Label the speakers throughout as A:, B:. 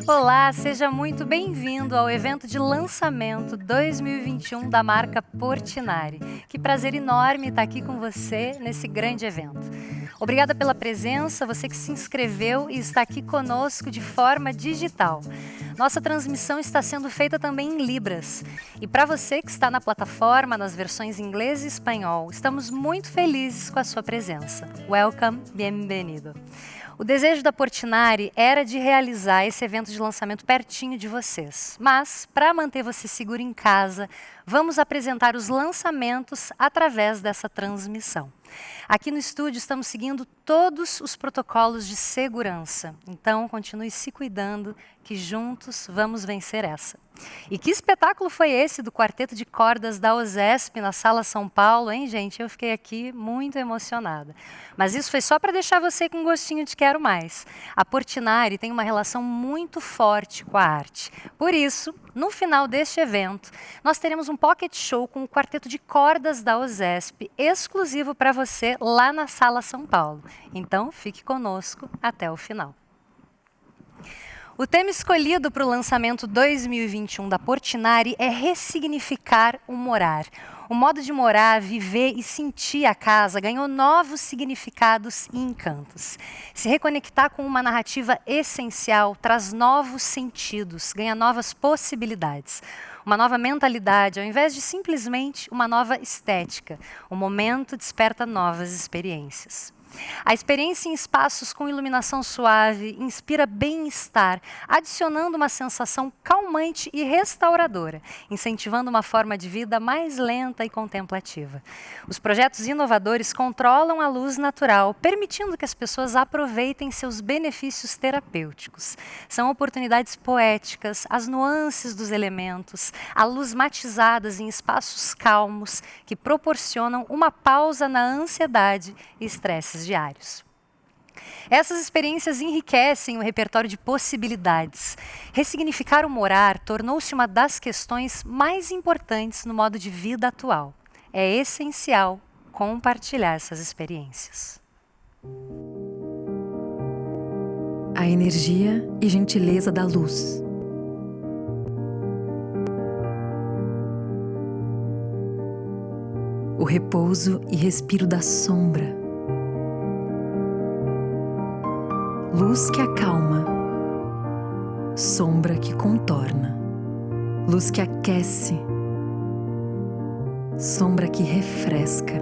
A: Olá, seja muito bem-vindo ao evento de lançamento 2021 da marca Portinari. Que prazer enorme estar aqui com você nesse grande evento. Obrigada pela presença, você que se inscreveu e está aqui conosco de forma digital. Nossa transmissão está sendo feita também em Libras. E para você que está na plataforma, nas versões inglês e espanhol, estamos muito felizes com a sua presença. Welcome, bienvenido. O desejo da Portinari era de realizar esse evento de lançamento pertinho de vocês. Mas, para manter você seguro em casa, vamos apresentar os lançamentos através dessa transmissão. Aqui no estúdio estamos seguindo todos os protocolos de segurança. Então, continue se cuidando, que juntos vamos vencer essa. E que espetáculo foi esse do quarteto de cordas da OSESP na Sala São Paulo, hein, gente? Eu fiquei aqui muito emocionada. Mas isso foi só para deixar você com um gostinho de quero mais. A Portinari tem uma relação muito forte com a arte. Por isso, no final deste evento, nós teremos um pocket show com o quarteto de cordas da OSESP, exclusivo para você lá na Sala São Paulo. Então, fique conosco até o final. O tema escolhido para o lançamento 2021 da Portinari é ressignificar o morar. O modo de morar, viver e sentir a casa ganhou novos significados e encantos. Se reconectar com uma narrativa essencial traz novos sentidos, ganha novas possibilidades. Uma nova mentalidade, ao invés de simplesmente uma nova estética. O momento desperta novas experiências. A experiência em espaços com iluminação suave inspira bem-estar, adicionando uma sensação calmante e restauradora, incentivando uma forma de vida mais lenta e contemplativa. Os projetos inovadores controlam a luz natural, permitindo que as pessoas aproveitem seus benefícios terapêuticos. São oportunidades poéticas, as nuances dos elementos, a luz matizadas em espaços calmos que proporcionam uma pausa na ansiedade e estresses diários. Essas experiências enriquecem o repertório de possibilidades. Ressignificar o morar tornou-se uma das questões mais importantes no modo de vida atual. É essencial compartilhar essas experiências.
B: A energia e gentileza da luz. O repouso e respiro da sombra. Luz que acalma, sombra que contorna. Luz que aquece, sombra que refresca.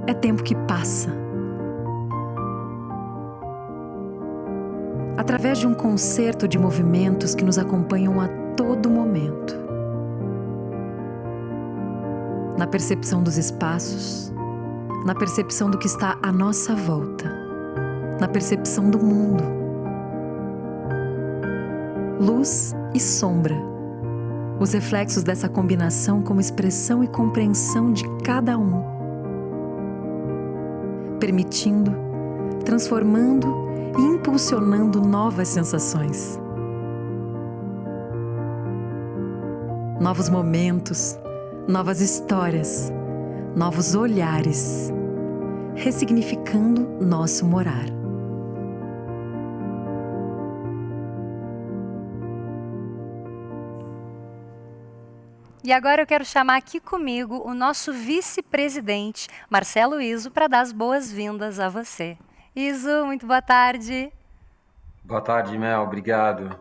B: É tempo que passa. Através de um concerto de movimentos que nos acompanham a todo momento. Na percepção dos espaços, na percepção do que está à nossa volta, na percepção do mundo. Luz e sombra, os reflexos dessa combinação como expressão e compreensão de cada um, permitindo, transformando e impulsionando novas sensações. Novos momentos, novas histórias, novos olhares, ressignificando nosso morar.
A: E agora eu quero chamar aqui comigo o nosso vice-presidente, Marcelo Izzo, para dar as boas-vindas a você. Izzo, muito boa tarde.
C: Boa tarde, Mel, obrigado.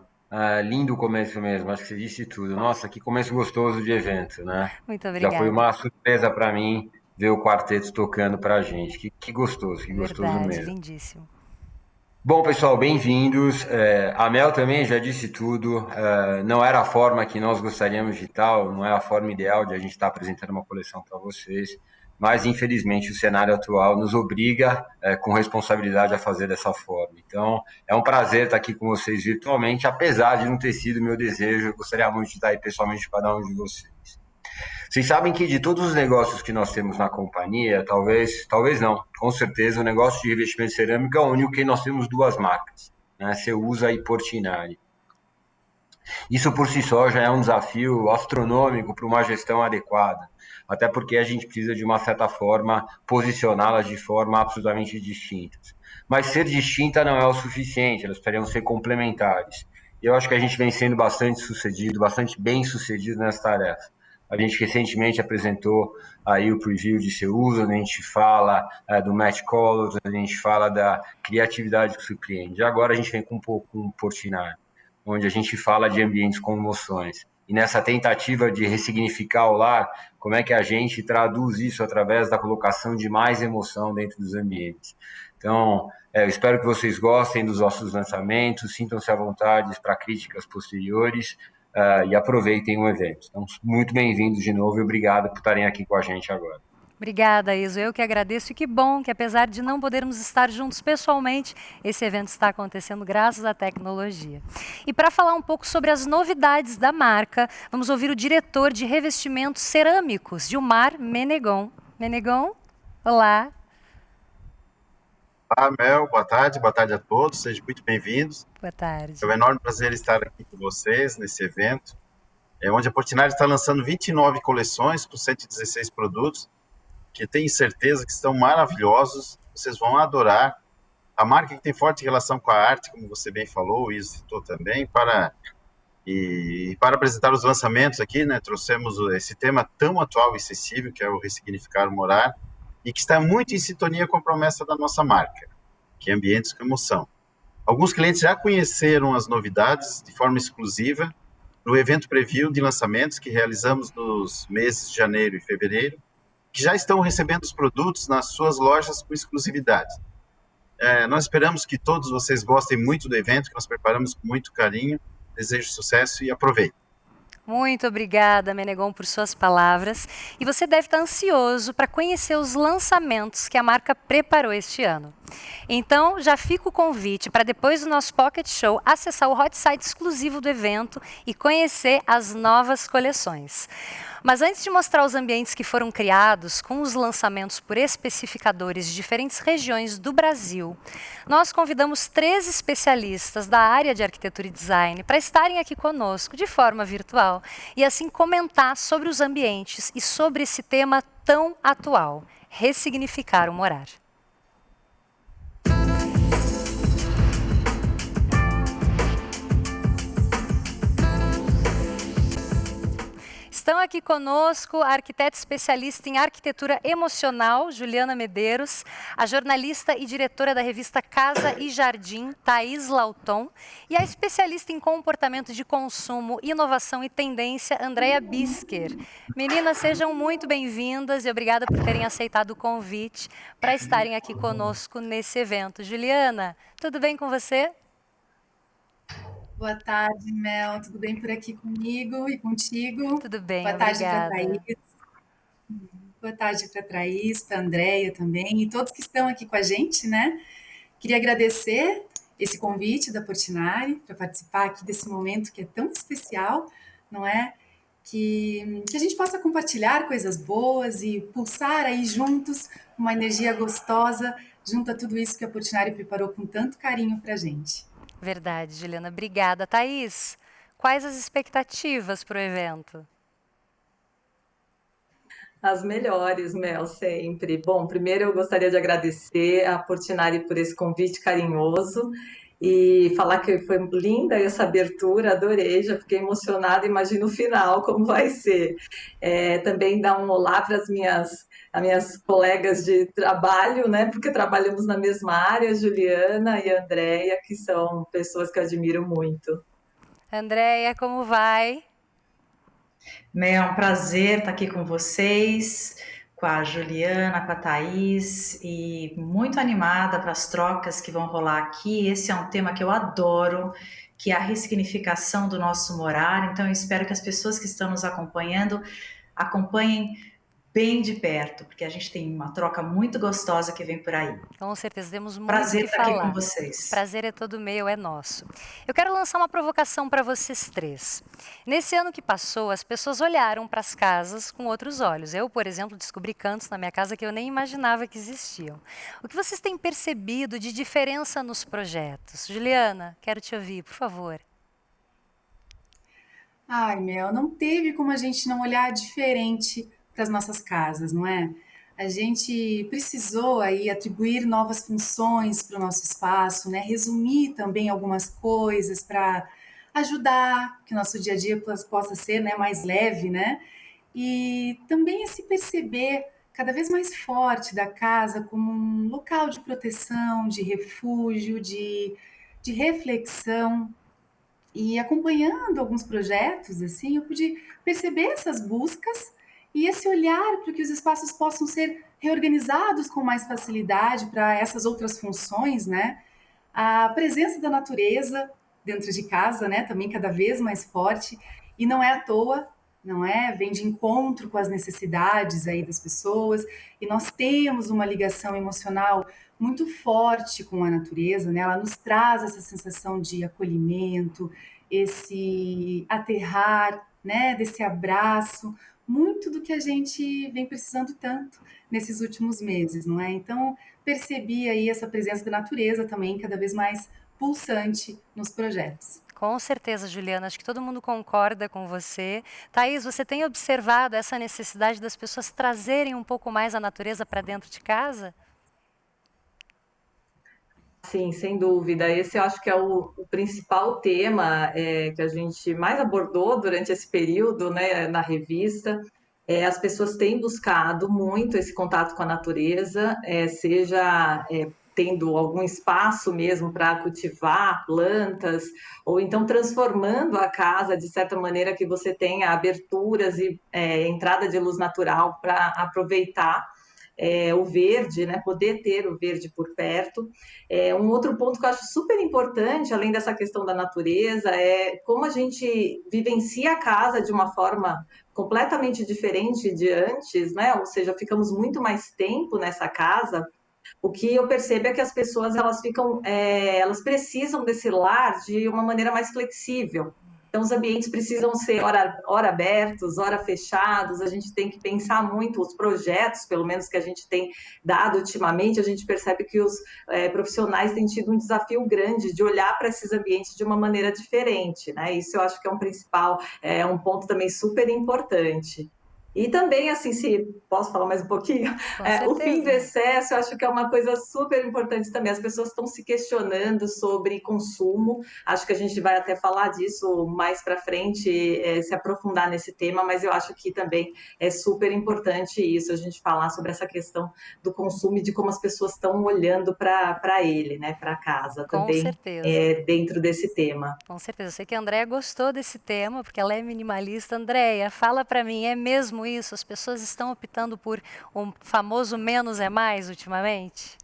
C: Lindo o começo mesmo, acho que você disse tudo. Nossa, que começo gostoso de evento, né?
A: Muito
C: Já
A: obrigada.
C: foi uma surpresa para mim ver o quarteto tocando pra gente. Que gostoso
A: Verdade,
C: mesmo.
A: lindíssimo.
C: Bom, pessoal, bem-vindos. A Mel também já disse tudo. Não era a forma que nós gostaríamos de tal, não é a forma ideal de a gente estar apresentando uma coleção para vocês, mas infelizmente o cenário atual nos obriga com responsabilidade a fazer dessa forma. Então, é um prazer estar aqui com vocês virtualmente, apesar de não ter sido meu desejo. Eu gostaria muito de estar aí pessoalmente para cada um de vocês. Vocês sabem que de todos os negócios que nós temos na companhia, talvez não, com certeza o negócio de revestimento cerâmico é o único que nós temos duas marcas, né? Ceusa e Portinari. Isso por si só já é um desafio astronômico para uma gestão adequada, até porque a gente precisa de uma certa forma posicioná-las de forma absolutamente distintas. Mas ser distinta não é o suficiente, elas precisariam ser complementares. E eu acho que a gente vem sendo bastante bem sucedido nessa tarefa. A gente recentemente apresentou aí o preview de Ceusa, onde a gente fala do Match Colors, onde a gente fala da criatividade que surpreende. Agora a gente vem com um pouco com o Portinari, onde a gente fala de ambientes com emoções. E nessa tentativa de ressignificar o lar, como é que a gente traduz isso através da colocação de mais emoção dentro dos ambientes. Então, eu espero que vocês gostem dos nossos lançamentos, sintam-se à vontade para críticas posteriores e aproveitem o evento. Então, muito bem-vindos de novo e obrigado por estarem aqui com a gente agora.
A: Obrigada, Iso. Eu que agradeço e que bom que, apesar de não podermos estar juntos pessoalmente, esse evento está acontecendo graças à tecnologia. E para falar um pouco sobre as novidades da marca, vamos ouvir o diretor de revestimentos cerâmicos, Gilmar Menegon. Menegon, olá.
D: Olá, Mel, boa tarde a todos, sejam muito bem-vindos.
A: Boa tarde.
D: É um enorme prazer estar aqui com vocês nesse evento, onde a Portinari está lançando 29 coleções com 116 produtos, que tenho certeza que estão maravilhosos, vocês vão adorar. A marca que tem forte relação com a arte, como você bem falou, e citou também, para apresentar os lançamentos aqui, né, trouxemos esse tema tão atual e sensível, que é o ressignificar o morar, e que está muito em sintonia com a promessa da nossa marca, que é ambientes com emoção. Alguns clientes já conheceram as novidades de forma exclusiva no evento preview de lançamentos que realizamos nos meses de janeiro e fevereiro, que já estão recebendo os produtos nas suas lojas com exclusividade. Nós esperamos que todos vocês gostem muito do evento, que nós preparamos com muito carinho. Desejo sucesso e aproveitem.
A: Muito obrigada, Menegon, por suas palavras. E você deve estar ansioso para conhecer os lançamentos que a marca preparou este ano. Então, já fica o convite para depois do nosso Pocket Show acessar o hot site exclusivo do evento e conhecer as novas coleções. Mas antes de mostrar os ambientes que foram criados com os lançamentos por especificadores de diferentes regiões do Brasil, nós convidamos 3 especialistas da área de arquitetura e design para estarem aqui conosco de forma virtual e assim comentar sobre os ambientes e sobre esse tema tão atual, ressignificar o morar. Estão aqui conosco a arquiteta especialista em arquitetura emocional, Juliana Medeiros, a jornalista e diretora da revista Casa e Jardim, Thaís Lauton, e a especialista em comportamento de consumo, inovação e tendência, Andrea Bisker. Meninas, sejam muito bem-vindas e obrigada por terem aceitado o convite para estarem aqui conosco nesse evento. Juliana, tudo bem com você?
E: Boa tarde, Mel. Tudo bem por aqui comigo e contigo?
A: Tudo bem,
E: Boa tarde para a
A: obrigada.
E: Thaís. Boa tarde para a Thaís, para a Andrea também e todos que estão aqui com a gente, né? Queria agradecer esse convite da Portinari para participar aqui desse momento que é tão especial, não é? Que a gente possa compartilhar coisas boas e pulsar aí juntos uma energia gostosa junto a tudo isso que a Portinari preparou com tanto carinho para a gente.
A: Verdade, Juliana. Obrigada. Thaís, quais as expectativas para o evento?
F: As melhores, Mel, sempre. Bom, primeiro eu gostaria de agradecer a Portinari por esse convite carinhoso e falar que foi linda essa abertura, adorei, já fiquei emocionada, imagino o final, como vai ser. Também dar um olá para as minhas colegas de trabalho, né? Porque trabalhamos na mesma área, Juliana e Andréia, que são pessoas que eu admiro muito.
A: Andréia, como vai?
G: É um prazer estar aqui com vocês, com a Juliana, com a Thaís, e muito animada para as trocas que vão rolar aqui. Esse é um tema que eu adoro, que é a ressignificação do nosso morar. Então, eu espero que as pessoas que estão nos acompanhando acompanhem bem de perto, porque a gente tem uma troca muito gostosa que vem por aí.
A: Com certeza, temos muito
G: Prazer
A: que
G: estar
A: falar.
G: aqui com vocês.
A: Prazer é todo meu, é nosso. Eu quero lançar uma provocação para vocês 3. Nesse ano que passou, as pessoas olharam para as casas com outros olhos. Eu, por exemplo, descobri cantos na minha casa que eu nem imaginava que existiam. O que vocês têm percebido de diferença nos projetos? Juliana, quero te ouvir, por favor.
E: Ai, Mel, não teve como a gente não olhar diferente para as nossas casas, não é? A gente precisou aí atribuir novas funções para o nosso espaço, né? Resumir também algumas coisas para ajudar que o nosso dia a dia possa ser, né, mais leve, né? E também se perceber cada vez mais forte da casa como um local de proteção, de refúgio, de reflexão. E acompanhando alguns projetos, assim, eu pude perceber essas buscas e esse olhar para que os espaços possam ser reorganizados com mais facilidade para essas outras funções, né? A presença da natureza dentro de casa, né, também cada vez mais forte, e não é à toa, não é? Vem de encontro com as necessidades aí das pessoas, e nós temos uma ligação emocional muito forte com a natureza, né? Ela nos traz essa sensação de acolhimento, esse aterrar, né? Desse abraço, muito do que a gente vem precisando tanto nesses últimos meses, não é? Então, percebi aí essa presença da natureza também cada vez mais pulsante nos projetos.
A: Com certeza, Juliana, acho que todo mundo concorda com você. Thaís, você tem observado essa necessidade das pessoas trazerem um pouco mais a natureza para dentro de casa?
F: Sim, sem dúvida. Esse eu acho que é o principal tema que a gente mais abordou durante esse período, né, na revista. As pessoas têm buscado muito esse contato com a natureza, seja tendo algum espaço mesmo para cultivar plantas, ou então transformando a casa de certa maneira que você tenha aberturas e entrada de luz natural para aproveitar o verde, né? Poder ter o verde por perto. Um outro ponto que eu acho super importante, além dessa questão da natureza, é como a gente vivencia a casa de uma forma completamente diferente de antes, né? Ou seja, ficamos muito mais tempo nessa casa. O que eu percebo é que as pessoas elas precisam desse lar de uma maneira mais flexível. Então, os ambientes precisam ser ora abertos, ora fechados. A gente tem que pensar muito os projetos, pelo menos que a gente tem dado ultimamente. A gente percebe que os profissionais têm tido um desafio grande de olhar para esses ambientes de uma maneira diferente, né? Isso eu acho que é um ponto também super importante. E também, assim, se posso falar mais um pouquinho,
A: Com
F: o fim do
A: certeza.
F: excesso, eu acho que é uma coisa super importante também. As pessoas estão se questionando sobre consumo. Acho que a gente vai até falar disso mais para frente, se aprofundar nesse tema, mas eu acho que também é super importante isso, a gente falar sobre essa questão do consumo e de como as pessoas estão olhando para ele, né, para casa
A: Com
F: também,
A: certeza.
F: dentro desse tema.
A: Com certeza. Eu sei que a Andréia gostou desse tema, porque ela é minimalista. Andréia, fala para mim, é mesmo isso? As pessoas estão optando por um famoso menos é mais ultimamente?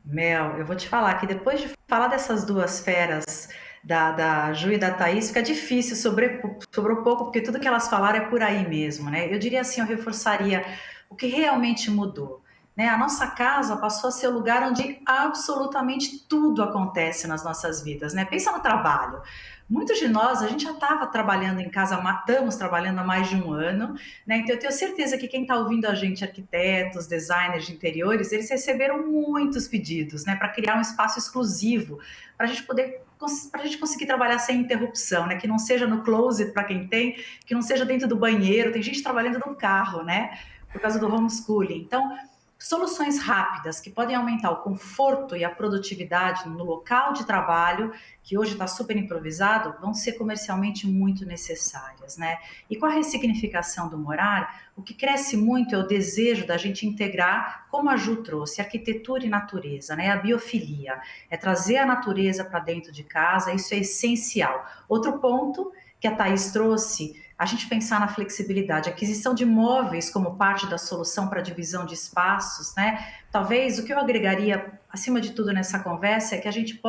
G: Mel, eu vou te falar que depois de falar dessas duas feras, da Ju e da Thaís, fica difícil sobre um pouco, porque tudo que elas falaram é por aí mesmo, né? Eu diria assim, eu reforçaria o que realmente mudou. Né? A nossa casa passou a ser o lugar onde absolutamente tudo acontece nas nossas vidas, né? Pensa no trabalho. Muitos de nós, a gente já estava trabalhando em casa, estamos trabalhando há mais de um ano, né? Então eu tenho certeza que quem está ouvindo a gente, arquitetos, designers de interiores, eles receberam muitos pedidos, né, para criar um espaço exclusivo, para a gente conseguir trabalhar sem interrupção, né? Que não seja no closet para quem tem, que não seja dentro do banheiro, tem gente trabalhando no carro, né? Por causa do homeschooling. Então, soluções rápidas que podem aumentar o conforto e a produtividade no local de trabalho, que hoje está super improvisado, vão ser comercialmente muito necessárias, né? E com a ressignificação do morar, o que cresce muito é o desejo da gente integrar, como a Ju trouxe, arquitetura e natureza, né? A biofilia, é trazer a natureza para dentro de casa, isso é essencial. Outro ponto que a Thaís trouxe, a gente pensar na flexibilidade, aquisição de móveis como parte da solução para a divisão de espaços, né? Talvez o que eu agregaria, acima de tudo nessa conversa, é que a gente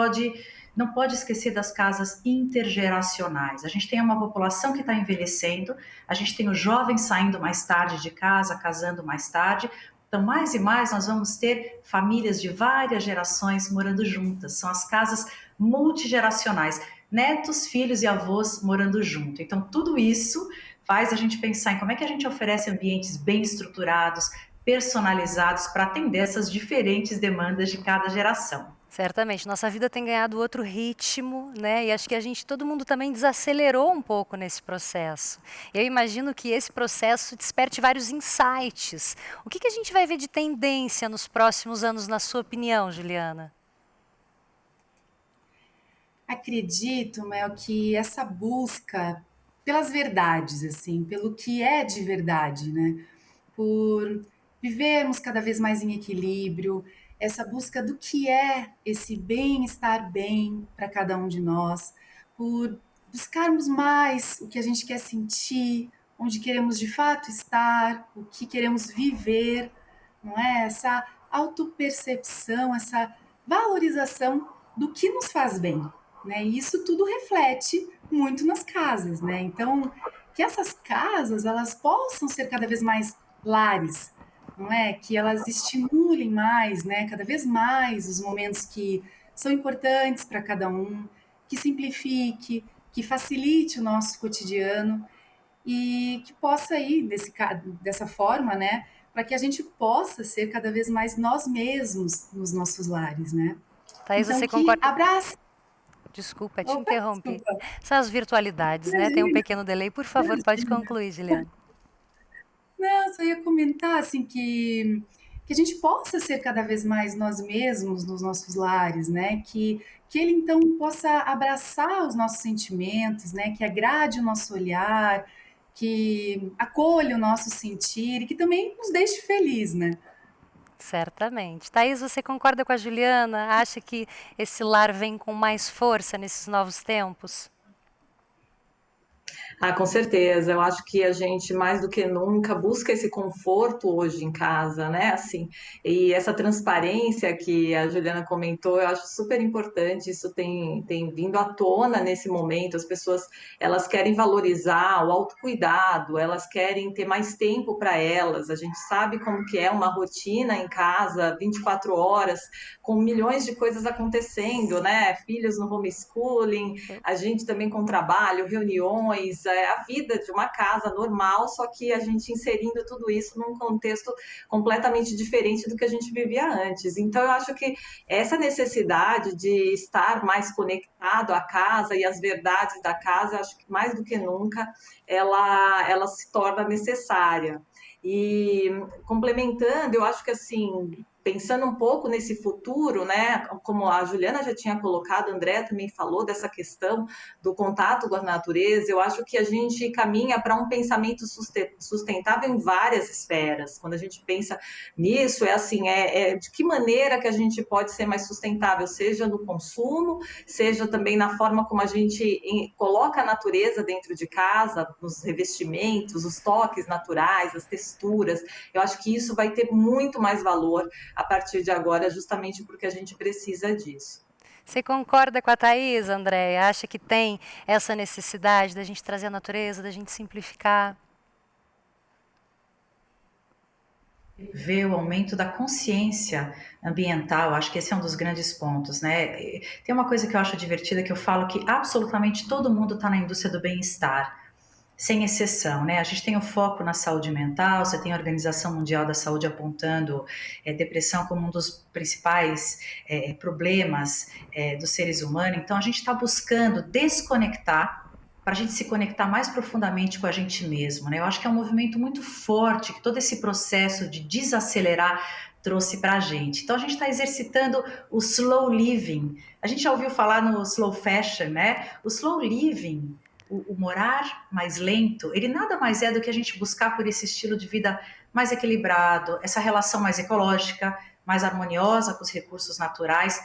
G: não pode esquecer das casas intergeracionais. A gente tem uma população que está envelhecendo, a gente tem os jovens saindo mais tarde de casa, casando mais tarde, então mais e mais nós vamos ter famílias de várias gerações morando juntas, são as casas multigeracionais, netos, filhos e avós morando junto. Então, tudo isso faz a gente pensar em como é que a gente oferece ambientes bem estruturados, personalizados para atender essas diferentes demandas de cada geração.
A: Certamente, nossa vida tem ganhado outro ritmo, né? E acho que todo mundo também desacelerou um pouco nesse processo. Eu imagino que esse processo desperte vários insights. O que a gente vai ver de tendência nos próximos anos, na sua opinião, Juliana?
E: Acredito, Mel, que essa busca pelas verdades, assim, pelo que é de verdade, né? Por vivermos cada vez mais em equilíbrio, essa busca do que é esse bem-estar bem para cada um de nós, por buscarmos mais o que a gente quer sentir, onde queremos de fato estar, o que queremos viver, não é? Essa autopercepção, essa valorização do que nos faz bem, né? E isso tudo reflete muito nas casas, né? Então, que essas casas elas possam ser cada vez mais lares, não é? Que elas estimulem mais, né? Cada vez mais os momentos que são importantes para cada um, que simplifique, que facilite o nosso cotidiano e que possa ir dessa forma, né? Para que a gente possa ser cada vez mais nós mesmos nos nossos lares, né?
A: Thaís,
E: Então,
A: você
E: que
A: concorda?
E: abrace.
A: Desculpa, te
E: Opa,
A: interrompi.
E: desculpa.
A: São as virtualidades, né? Tem um pequeno delay. Por favor, pode concluir, Juliana.
E: Não, só ia comentar assim que a gente possa ser cada vez mais nós mesmos nos nossos lares, né? Que ele então possa abraçar os nossos sentimentos, né? Que agrade o nosso olhar, que acolha o nosso sentir e que também nos deixe feliz, né?
A: Certamente. Thaís, você concorda com a Juliana? Acha que esse lar vem com mais força nesses novos tempos?
F: Ah, com certeza. Eu acho que a gente, mais do que nunca, busca esse conforto hoje em casa, né? Assim, e essa transparência que a Juliana comentou, eu acho super importante. Isso tem vindo à tona nesse momento. As pessoas, elas querem valorizar o autocuidado, elas querem ter mais tempo para elas. A gente sabe como que é uma rotina em casa, 24 horas, com milhões de coisas acontecendo, né? Filhos no homeschooling, a gente também com trabalho, reuniões, a vida de uma casa normal, só que a gente inserindo tudo isso num contexto completamente diferente do que a gente vivia antes. Então, eu acho que essa necessidade de estar mais conectado à casa e às verdades da casa, eu acho que mais do que nunca ela se torna necessária. E complementando, eu acho que assim, pensando um pouco nesse futuro, né? Como a Juliana já tinha colocado, a André também falou dessa questão do contato com a natureza, eu acho que a gente caminha para um pensamento sustentável em várias esferas. Quando a gente pensa nisso, é assim, de que maneira que a gente pode ser mais sustentável, seja no consumo, seja também na forma como a gente coloca a natureza dentro de casa, nos revestimentos, os toques naturais, as texturas. Eu acho que isso vai ter muito mais valor a partir de agora, justamente porque a gente precisa disso.
A: Você concorda com a Thaís, André? Acha que tem essa necessidade da gente trazer a natureza, da gente simplificar?
G: Ver o aumento da consciência ambiental, acho que esse é um dos grandes pontos, né? Tem uma coisa que eu acho divertida, que eu falo que absolutamente todo mundo está na indústria do bem-estar, sem exceção, né? A gente tem o foco na saúde mental, você tem a Organização Mundial da Saúde apontando depressão como um dos principais problemas dos seres humanos, então a gente está buscando desconectar para a gente se conectar mais profundamente com a gente mesmo, né? Eu acho que é um movimento muito forte que todo esse processo de desacelerar trouxe para a gente. Então a gente está exercitando o slow living. A gente já ouviu falar no slow fashion, né? O slow living, o morar mais lento, ele nada mais é do que a gente buscar por esse estilo de vida mais equilibrado, essa relação mais ecológica, mais harmoniosa com os recursos naturais,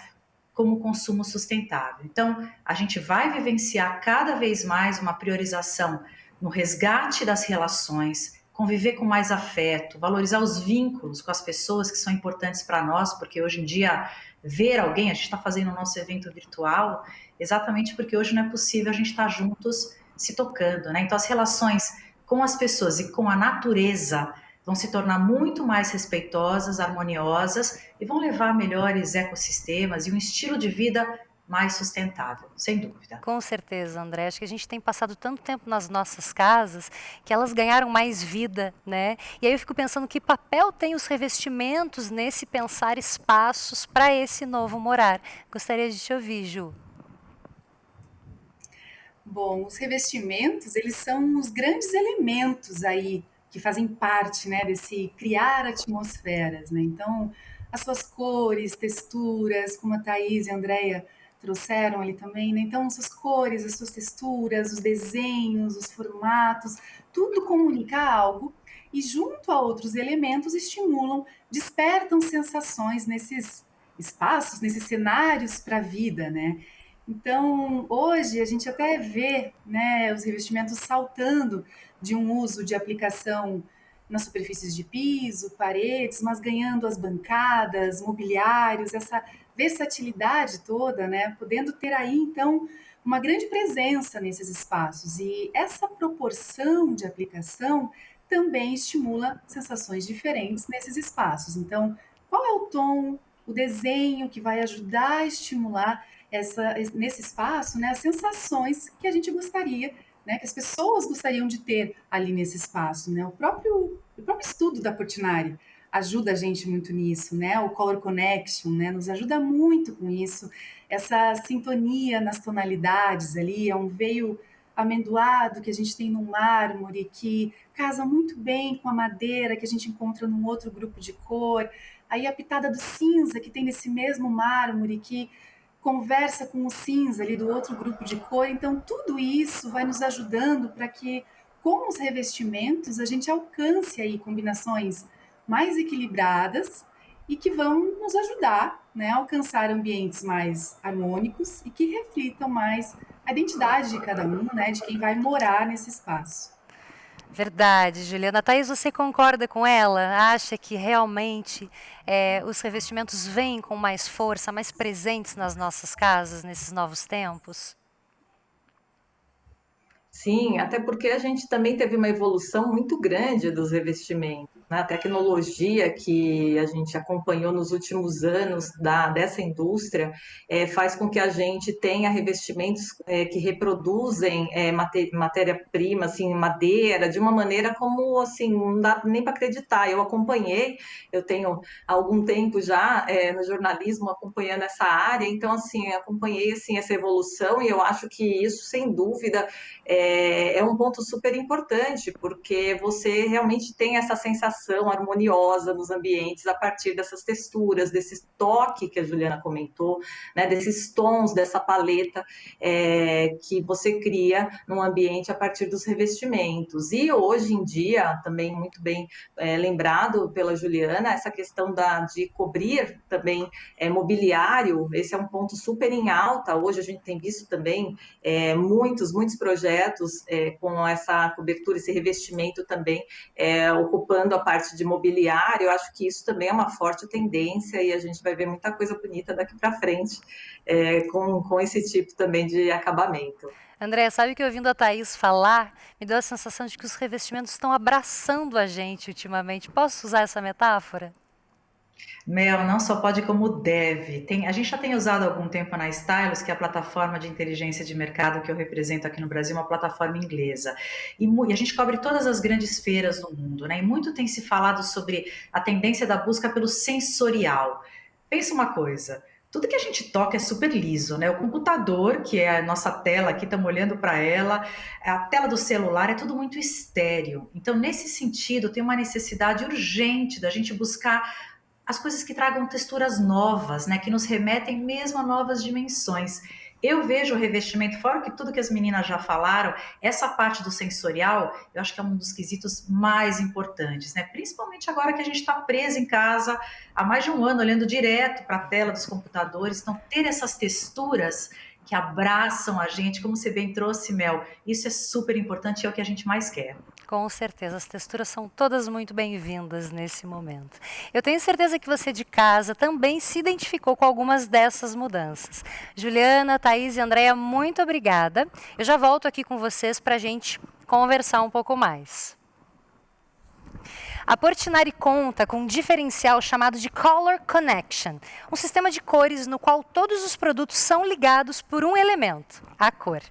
G: como consumo sustentável. Então, a gente vai vivenciar cada vez mais uma priorização no resgate das relações, conviver com mais afeto, valorizar os vínculos com as pessoas que são importantes para nós, porque hoje em dia ver alguém, a gente está fazendo o nosso evento virtual, exatamente porque hoje não é possível a gente estar juntos se tocando, né? Então as relações com as pessoas e com a natureza vão se tornar muito mais respeitosas, harmoniosas e vão levar a melhores ecossistemas e um estilo de vida mais sustentável, sem dúvida.
A: Com certeza, André. Acho que a gente tem passado tanto tempo nas nossas casas que elas ganharam mais vida, né? E aí eu fico pensando que papel tem os revestimentos nesse pensar espaços para esse novo morar. Gostaria de te ouvir, Ju.
E: Bom, os revestimentos, eles são os grandes elementos aí que fazem parte, né, desse criar atmosferas, né? Então, as suas cores, texturas, como a Thaís e a Andrea trouxeram ali também, né? Então, suas cores, as suas texturas, os desenhos, os formatos, tudo comunica algo e junto a outros elementos estimulam, despertam sensações nesses espaços, nesses cenários para a vida, né? Então, hoje a gente até vê, né, os revestimentos saltando de um uso de aplicação nas superfícies de piso, paredes, mas ganhando as bancadas, mobiliários, essa versatilidade toda, né, podendo ter aí então uma grande presença nesses espaços. E essa proporção de aplicação também estimula sensações diferentes nesses espaços. Então, qual é o tom, o desenho que vai ajudar a estimular nesse espaço, né, as sensações que a gente gostaria, né, que as pessoas gostariam de ter ali nesse espaço, né? O próprio estudo da Portinari ajuda a gente muito nisso, né? O Color Connection, né, nos ajuda muito com isso. Essa sintonia nas tonalidades ali, é um veio amendoado que a gente tem no mármore, que casa muito bem com a madeira que a gente encontra num outro grupo de cor. Aí a pitada do cinza que tem nesse mesmo mármore, que conversa com o cinza ali do outro grupo de cor. Então, tudo isso vai nos ajudando para que, com os revestimentos, a gente alcance aí combinações mais equilibradas e que vão nos ajudar, né, a alcançar ambientes mais harmônicos e que reflitam mais a identidade de cada um, né, de quem vai morar nesse espaço.
A: Verdade, Juliana. Thaís, você concorda com ela? Acha que realmente os revestimentos vêm com mais força, mais presentes nas nossas casas nesses novos tempos?
F: Sim, até porque a gente também teve uma evolução muito grande dos revestimentos, né? A tecnologia que a gente acompanhou nos últimos anos dessa indústria faz com que a gente tenha revestimentos que reproduzem matéria-prima, assim, madeira, de uma maneira como, assim, não dá nem para acreditar. Eu tenho algum tempo já no jornalismo acompanhando essa área, então, assim, acompanhei, assim, essa evolução e eu acho que isso, sem dúvida, é um ponto super importante, porque você realmente tem essa sensação harmoniosa nos ambientes a partir dessas texturas, desse toque que a Juliana comentou, né, desses tons, dessa paleta que você cria num ambiente a partir dos revestimentos. E hoje em dia, também muito bem lembrado pela Juliana, essa questão de cobrir também mobiliário, esse é um ponto super em alta. Hoje a gente tem visto também muitos projetos com essa cobertura, esse revestimento também ocupando a parte de mobiliário. Eu acho que isso também é uma forte tendência e a gente vai ver muita coisa bonita daqui para frente com esse tipo também de acabamento.
A: Andréa, sabe que ouvindo a Thaís falar, me deu a sensação de que os revestimentos estão abraçando a gente ultimamente. Posso usar essa metáfora?
G: Mel, não só pode como deve. A gente já tem usado há algum tempo na Stylus, que é a plataforma de inteligência de mercado que eu represento aqui no Brasil, uma plataforma inglesa. E a gente cobre todas as grandes feiras do mundo, né? E muito tem se falado sobre a tendência da busca pelo sensorial. Pensa uma coisa, tudo que a gente toca é super liso, né? O computador, que é a nossa tela aqui, estamos olhando para ela, a tela do celular, é tudo muito estéreo. Então, nesse sentido, tem uma necessidade urgente da gente buscar as coisas que tragam texturas novas, né, que nos remetem mesmo a novas dimensões. Eu vejo o revestimento, fora que tudo que as meninas já falaram, essa parte do sensorial, eu acho que é um dos quesitos mais importantes, né? Principalmente agora que a gente está preso em casa há mais de um ano, olhando direto para a tela dos computadores. Então, ter essas texturas que abraçam a gente, como você bem trouxe, Mel, isso é super importante e é o que a gente mais quer.
A: Com certeza, as texturas são todas muito bem-vindas nesse momento. Eu tenho certeza que você de casa também se identificou com algumas dessas mudanças. Juliana, Thaís e Andréa, muito obrigada. Eu já volto aqui com vocês para a gente conversar um pouco mais. A Portinari conta com um diferencial chamado de Color Connection, um sistema de cores no qual todos os produtos são ligados por um elemento, a cor.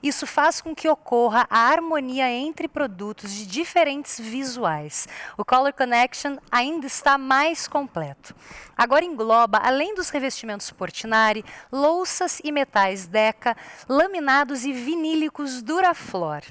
A: Isso faz com que ocorra a harmonia entre produtos de diferentes visuais. O Color Connection ainda está mais completo. Agora engloba, além dos revestimentos Portinari, louças e metais Deca, laminados e vinílicos Duraflor.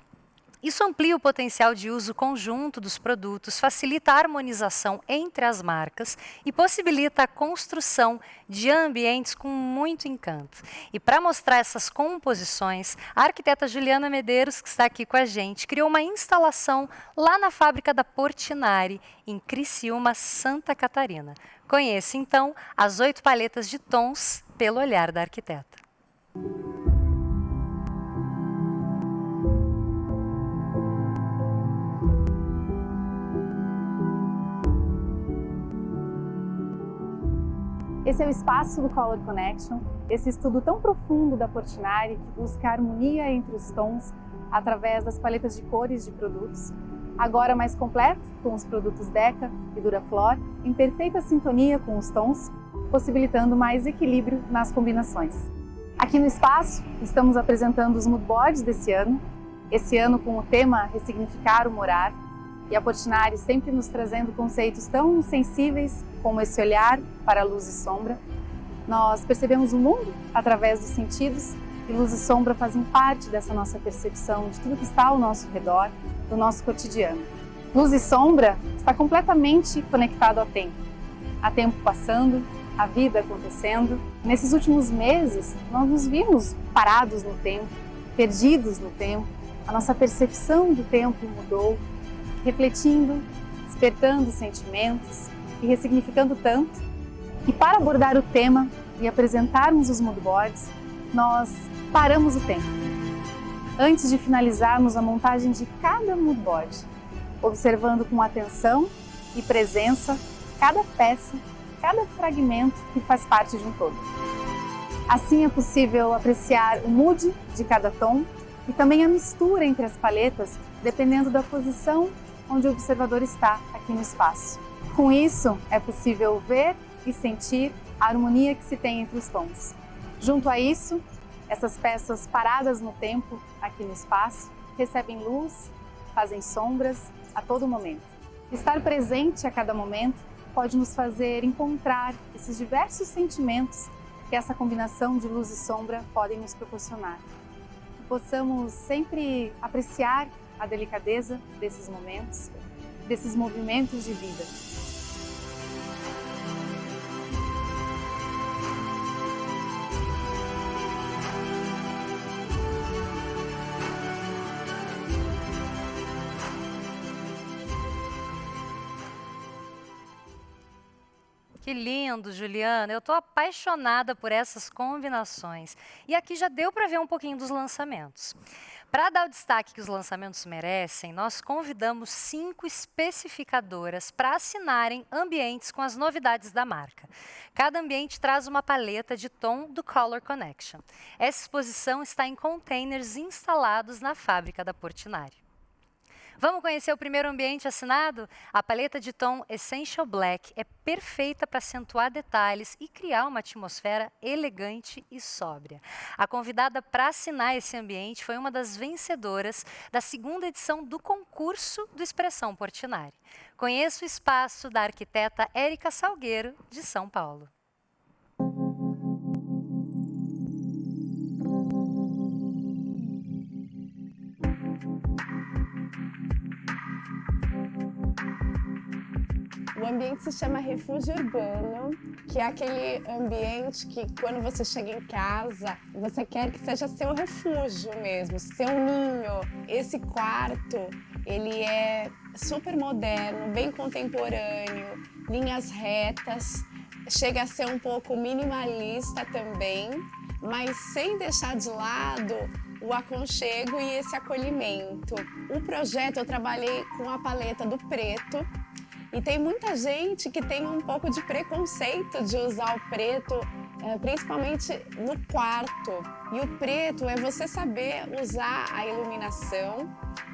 A: Isso amplia o potencial de uso conjunto dos produtos, facilita a harmonização entre as marcas e possibilita a construção de ambientes com muito encanto. E para mostrar essas composições, a arquiteta Juliana Medeiros, que está aqui com a gente, criou uma instalação lá na fábrica da Portinari, em Criciúma, Santa Catarina. Conheça, então, as 8 paletas de tons pelo olhar da arquiteta.
H: Esse é o espaço do Color Connection, esse estudo tão profundo da Portinari que busca a harmonia entre os tons através das paletas de cores de produtos, agora mais completo com os produtos Deca e Duraflor, em perfeita sintonia com os tons, possibilitando mais equilíbrio nas combinações. Aqui no espaço, estamos apresentando os moodboards desse ano, esse ano com o tema Ressignificar o Morar, e a Portinari sempre nos trazendo conceitos tão sensíveis como esse olhar para a luz e sombra. Nós percebemos o mundo através dos sentidos e luz e sombra fazem parte dessa nossa percepção de tudo que está ao nosso redor, do nosso cotidiano. Luz e sombra está completamente conectado ao tempo passando, a vida acontecendo. Nesses últimos meses, nós nos vimos parados no tempo, perdidos no tempo. A nossa percepção do tempo mudou, refletindo, despertando sentimentos e ressignificando tanto. E para abordar o tema e apresentarmos os moodboards, nós paramos o tempo. Antes de finalizarmos a montagem de cada moodboard, observando com atenção e presença cada peça, cada fragmento que faz parte de um todo. Assim é possível apreciar o mood de cada tom e também a mistura entre as paletas, dependendo da posição onde o observador está aqui no espaço. Com isso, é possível ver e sentir a harmonia que se tem entre os tons. Junto a isso, essas peças paradas no tempo, aqui no espaço, recebem luz, fazem sombras a todo momento. Estar presente a cada momento pode nos fazer encontrar esses diversos sentimentos que essa combinação de luz e sombra podem nos proporcionar. Que possamos sempre apreciar a delicadeza desses momentos, desses movimentos de vida.
A: Que lindo, Juliana. Eu estou apaixonada por essas combinações. E aqui já deu para ver um pouquinho dos lançamentos. Para dar o destaque que os lançamentos merecem, nós convidamos 5 especificadoras para assinarem ambientes com as novidades da marca. Cada ambiente traz uma paleta de tom do Color Connection. Essa exposição está em containers instalados na fábrica da Portinari. Vamos conhecer o primeiro ambiente assinado? A paleta de tom Essential Black é perfeita para acentuar detalhes e criar uma atmosfera elegante e sóbria. A convidada para assinar esse ambiente foi uma das vencedoras da 2ª edição do concurso do Expressão Portinari. Conheça o espaço da arquiteta Érica Salgueiro, de São Paulo.
I: O ambiente se chama refúgio urbano, que é aquele ambiente que quando você chega em casa, você quer que seja seu refúgio mesmo, seu ninho. Esse quarto, ele é super moderno, bem contemporâneo, linhas retas, chega a ser um pouco minimalista também, mas sem deixar de lado o aconchego e esse acolhimento. O projeto eu trabalhei com a paleta do preto, e tem muita gente que tem um pouco de preconceito de usar o preto, principalmente no quarto. E o preto é você saber usar a iluminação,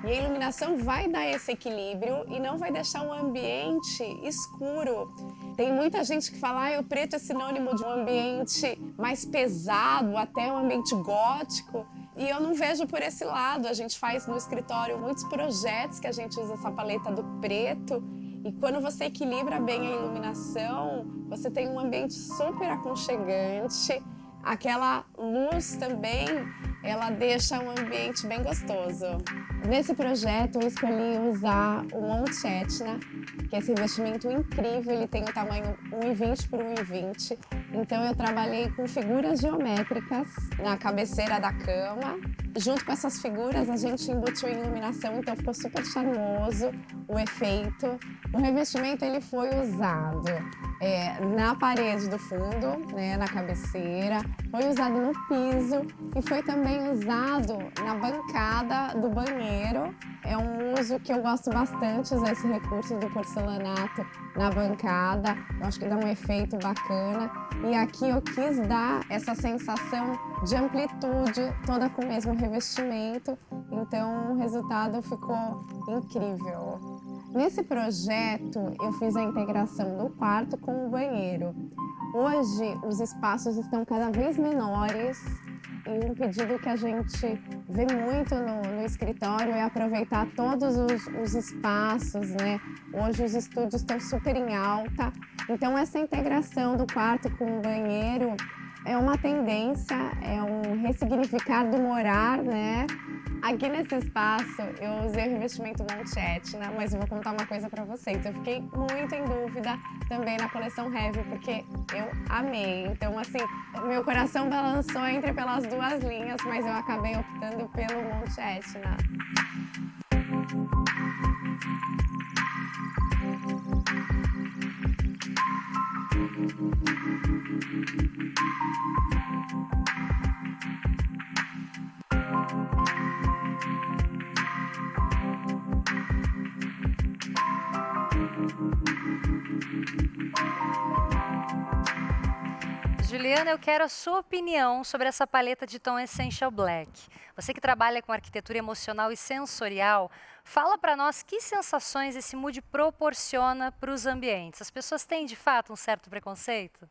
I: e a iluminação vai dar esse equilíbrio e não vai deixar um ambiente escuro. Tem muita gente que fala que o preto é sinônimo de um ambiente mais pesado, até um ambiente gótico. E eu não vejo por esse lado. A gente faz no escritório muitos projetos que a gente usa essa paleta do preto. E quando você equilibra bem a iluminação, você tem um ambiente super aconchegante. Aquela luz também, ela deixa um ambiente bem gostoso. Nesse projeto eu escolhi usar o Monte Etna, que é esse investimento incrível, ele tem o tamanho 1,20 por 1,20. Então eu trabalhei com figuras geométricas na cabeceira da cama. Junto com essas figuras a gente embutiu em iluminação, então ficou super charmoso o efeito. O revestimento ele foi usado na parede do fundo, né, na cabeceira, foi usado no piso e foi também usado na bancada do banheiro. É um uso que eu gosto bastante, usar esse recurso do porcelanato na bancada. Eu acho que dá um efeito bacana. E aqui eu quis dar essa sensação de amplitude, toda com o mesmo revestimento, então o resultado ficou incrível. Nesse projeto eu fiz a integração do quarto com o banheiro. Hoje os espaços estão cada vez menores e um pedido que a gente vê muito no escritório é aproveitar todos os espaços, né? Hoje os estúdios estão super em alta, então essa integração do quarto com o banheiro é uma tendência, é um ressignificar do morar, né? Aqui nesse espaço eu usei o revestimento Monte Etna, mas eu vou contar uma coisa para vocês. Eu fiquei muito em dúvida também na coleção Heavy, porque eu amei. Então, assim, meu coração balançou pelas duas linhas, mas eu acabei optando pelo Monte Etna.
A: Juliana, eu quero a sua opinião sobre essa paleta de tom Essential Black. Você que trabalha com arquitetura emocional e sensorial, fala para nós que sensações esse mood proporciona para os ambientes. As pessoas têm, de fato, um certo preconceito?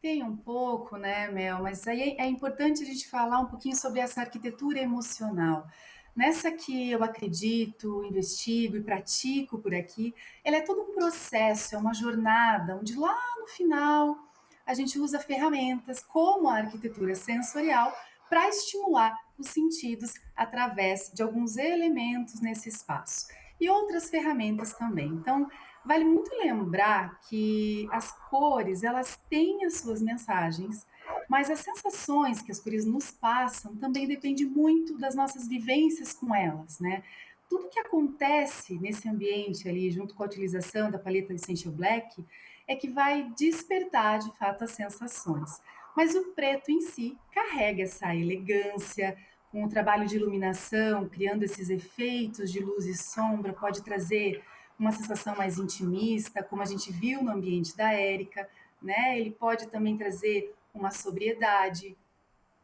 E: Tem um pouco, né, Mel? Mas aí é importante a gente falar um pouquinho sobre essa arquitetura emocional. Nessa que eu acredito, investigo e pratico por aqui, ela é todo um processo, é uma jornada, onde lá no final a gente usa ferramentas como a arquitetura sensorial para estimular os sentidos através de alguns elementos nesse espaço. E outras ferramentas também. Então, vale muito lembrar que as cores, elas têm as suas mensagens, mas as sensações que as cores nos passam também depende muito das nossas vivências com elas, né? Tudo que acontece nesse ambiente ali, junto com a utilização da paleta Essential Black, é que vai despertar de fato as sensações. Mas o preto em si carrega essa elegância, com o trabalho de iluminação, criando esses efeitos de luz e sombra, pode trazer uma sensação mais intimista, como a gente viu no ambiente da Érica, né? Ele pode também trazer uma sobriedade,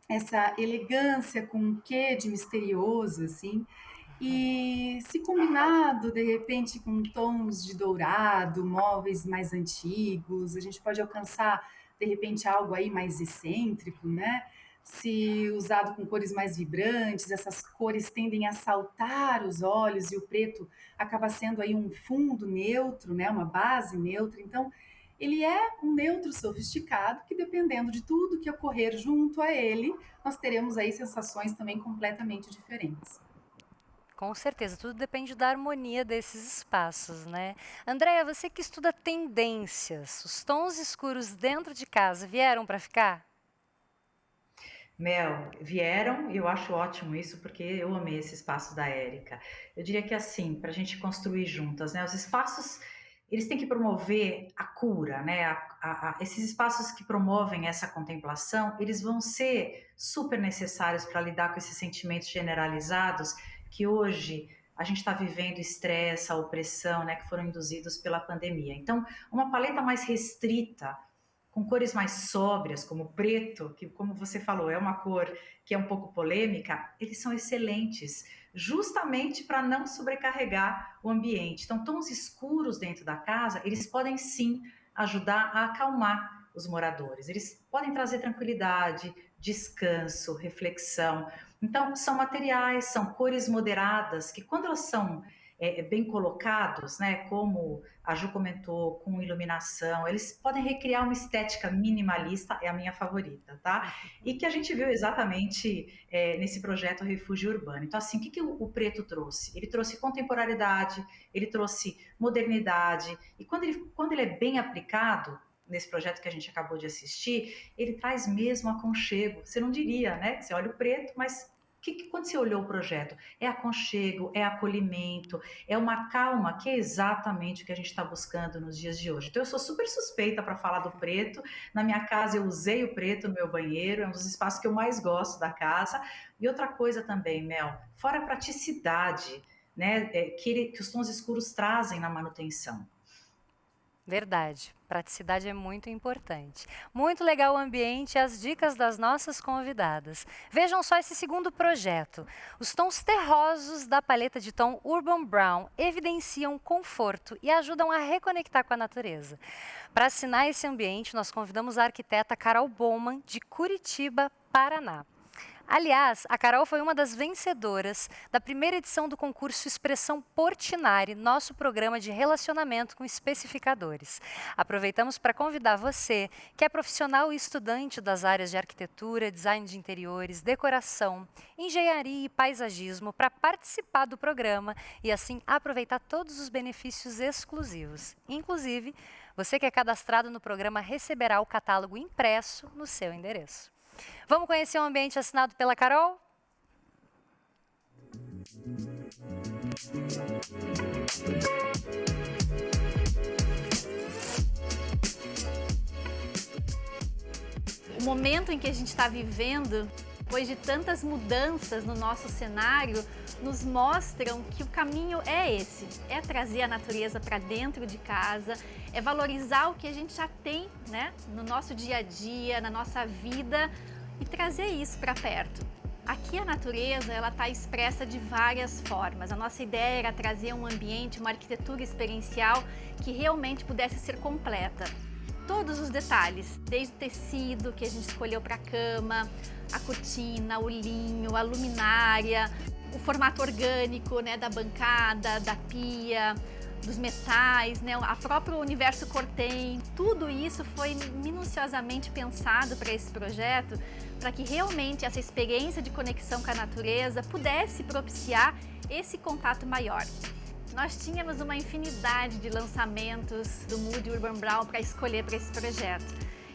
E: essa elegância com um quê de misterioso, assim. E se combinado, de repente, com tons de dourado, móveis mais antigos, a gente pode alcançar, de repente, algo aí mais excêntrico, né? Se usado com cores mais vibrantes, essas cores tendem a saltar os olhos e o preto acaba sendo aí um fundo neutro, né? Uma base neutra. Então, ele é um neutro sofisticado que, dependendo de tudo que ocorrer junto a ele, nós teremos aí sensações também completamente diferentes.
A: Com certeza, tudo depende da harmonia desses espaços, né? Andréia, você que estuda tendências, os tons escuros dentro de casa vieram para ficar?
G: Mel, vieram e eu acho ótimo isso porque eu amei esse espaço da Érica. Eu diria que assim, para a gente construir juntas, né? Os espaços, eles têm que promover a cura, né? Esses espaços que promovem essa contemplação, eles vão ser super necessários para lidar com esses sentimentos generalizados que hoje a gente está vivendo estresse, a opressão, né? Que foram induzidos pela pandemia. Então, uma paleta mais restrita, com cores mais sóbrias, como o preto, que, como você falou, é uma cor que é um pouco polêmica, eles são excelentes, justamente para não sobrecarregar o ambiente. Então, tons escuros dentro da casa, eles podem sim ajudar a acalmar os moradores. Eles podem trazer tranquilidade, descanso, reflexão. Então, são materiais, são cores moderadas, que quando elas são bem colocados, né, como a Ju comentou, com iluminação, eles podem recriar uma estética minimalista, é a minha favorita, tá? E que a gente viu exatamente nesse projeto Refúgio Urbano. Então, assim, o que o preto trouxe? Ele trouxe contemporaneidade, ele trouxe modernidade, e quando ele é bem aplicado, nesse projeto que a gente acabou de assistir, ele traz mesmo aconchego. Você não diria, né? Você olha o preto, mas quando você olhou o projeto? É aconchego, é acolhimento, é uma calma, que é exatamente o que a gente está buscando nos dias de hoje. Então eu sou super suspeita para falar do preto. Na minha casa eu usei o preto no meu banheiro, é um dos espaços que eu mais gosto da casa. E outra coisa também, Mel, fora a praticidade, né, que os tons escuros trazem na manutenção.
A: Verdade. Praticidade é muito importante. Muito legal o ambiente e as dicas das nossas convidadas. Vejam só esse segundo projeto. Os tons terrosos da paleta de tom Urban Brown evidenciam conforto e ajudam a reconectar com a natureza. Para assinar esse ambiente, nós convidamos a arquiteta Carol Bowman, de Curitiba, Paraná. Aliás, a Carol foi uma das vencedoras da primeira edição do concurso Expressão Portinari, nosso programa de relacionamento com especificadores. Aproveitamos para convidar você, que é profissional e estudante das áreas de arquitetura, design de interiores, decoração, engenharia e paisagismo, para participar do programa e assim aproveitar todos os benefícios exclusivos. Inclusive, você que é cadastrado no programa receberá o catálogo impresso no seu endereço. Vamos conhecer o ambiente assinado pela Carol?
J: O momento em que a gente está vivendo, depois de tantas mudanças no nosso cenário, nos mostram que o caminho é esse, é trazer a natureza para dentro de casa, é valorizar o que a gente já tem, né, no nosso dia a dia, na nossa vida e trazer isso para perto. Aqui a natureza ela está expressa de várias formas. A nossa ideia era trazer um ambiente, uma arquitetura experiencial que realmente pudesse ser completa. Todos os detalhes, desde o tecido que a gente escolheu para a cama, a cortina, o linho, a luminária, o formato orgânico, né, da bancada, da pia, dos metais, né, a próprio universo Cortem, tudo isso foi minuciosamente pensado para esse projeto, para que realmente essa experiência de conexão com a natureza pudesse propiciar esse contato maior. Nós tínhamos uma infinidade de lançamentos do Mood Urban Brown para escolher para esse projeto,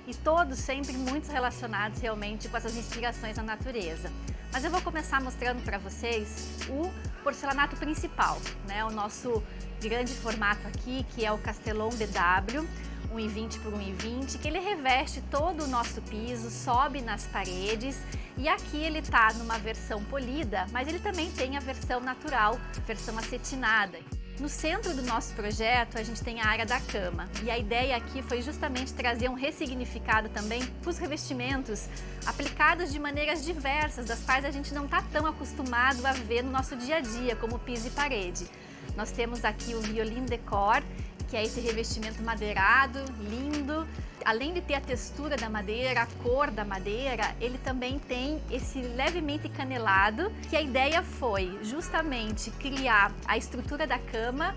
J: e todos sempre muito relacionados realmente com essas inspirações na natureza. Mas eu vou começar mostrando para vocês o porcelanato principal, né? O nosso grande formato aqui, que é o Castelon BW, 1,20 por 1,20, que ele reveste todo o nosso piso, sobe nas paredes, e aqui ele está numa versão polida, mas ele também tem a versão natural, versão acetinada. No centro do nosso projeto, a gente tem a área da cama, e a ideia aqui foi justamente trazer um ressignificado também para os revestimentos aplicados de maneiras diversas, das quais a gente não está tão acostumado a ver no nosso dia a dia, como piso e parede. Nós temos aqui o Violin Decor, que é esse revestimento madeirado, lindo. Além de ter a textura da madeira, a cor da madeira, ele também tem esse levemente canelado, que a ideia foi justamente criar a estrutura da cama,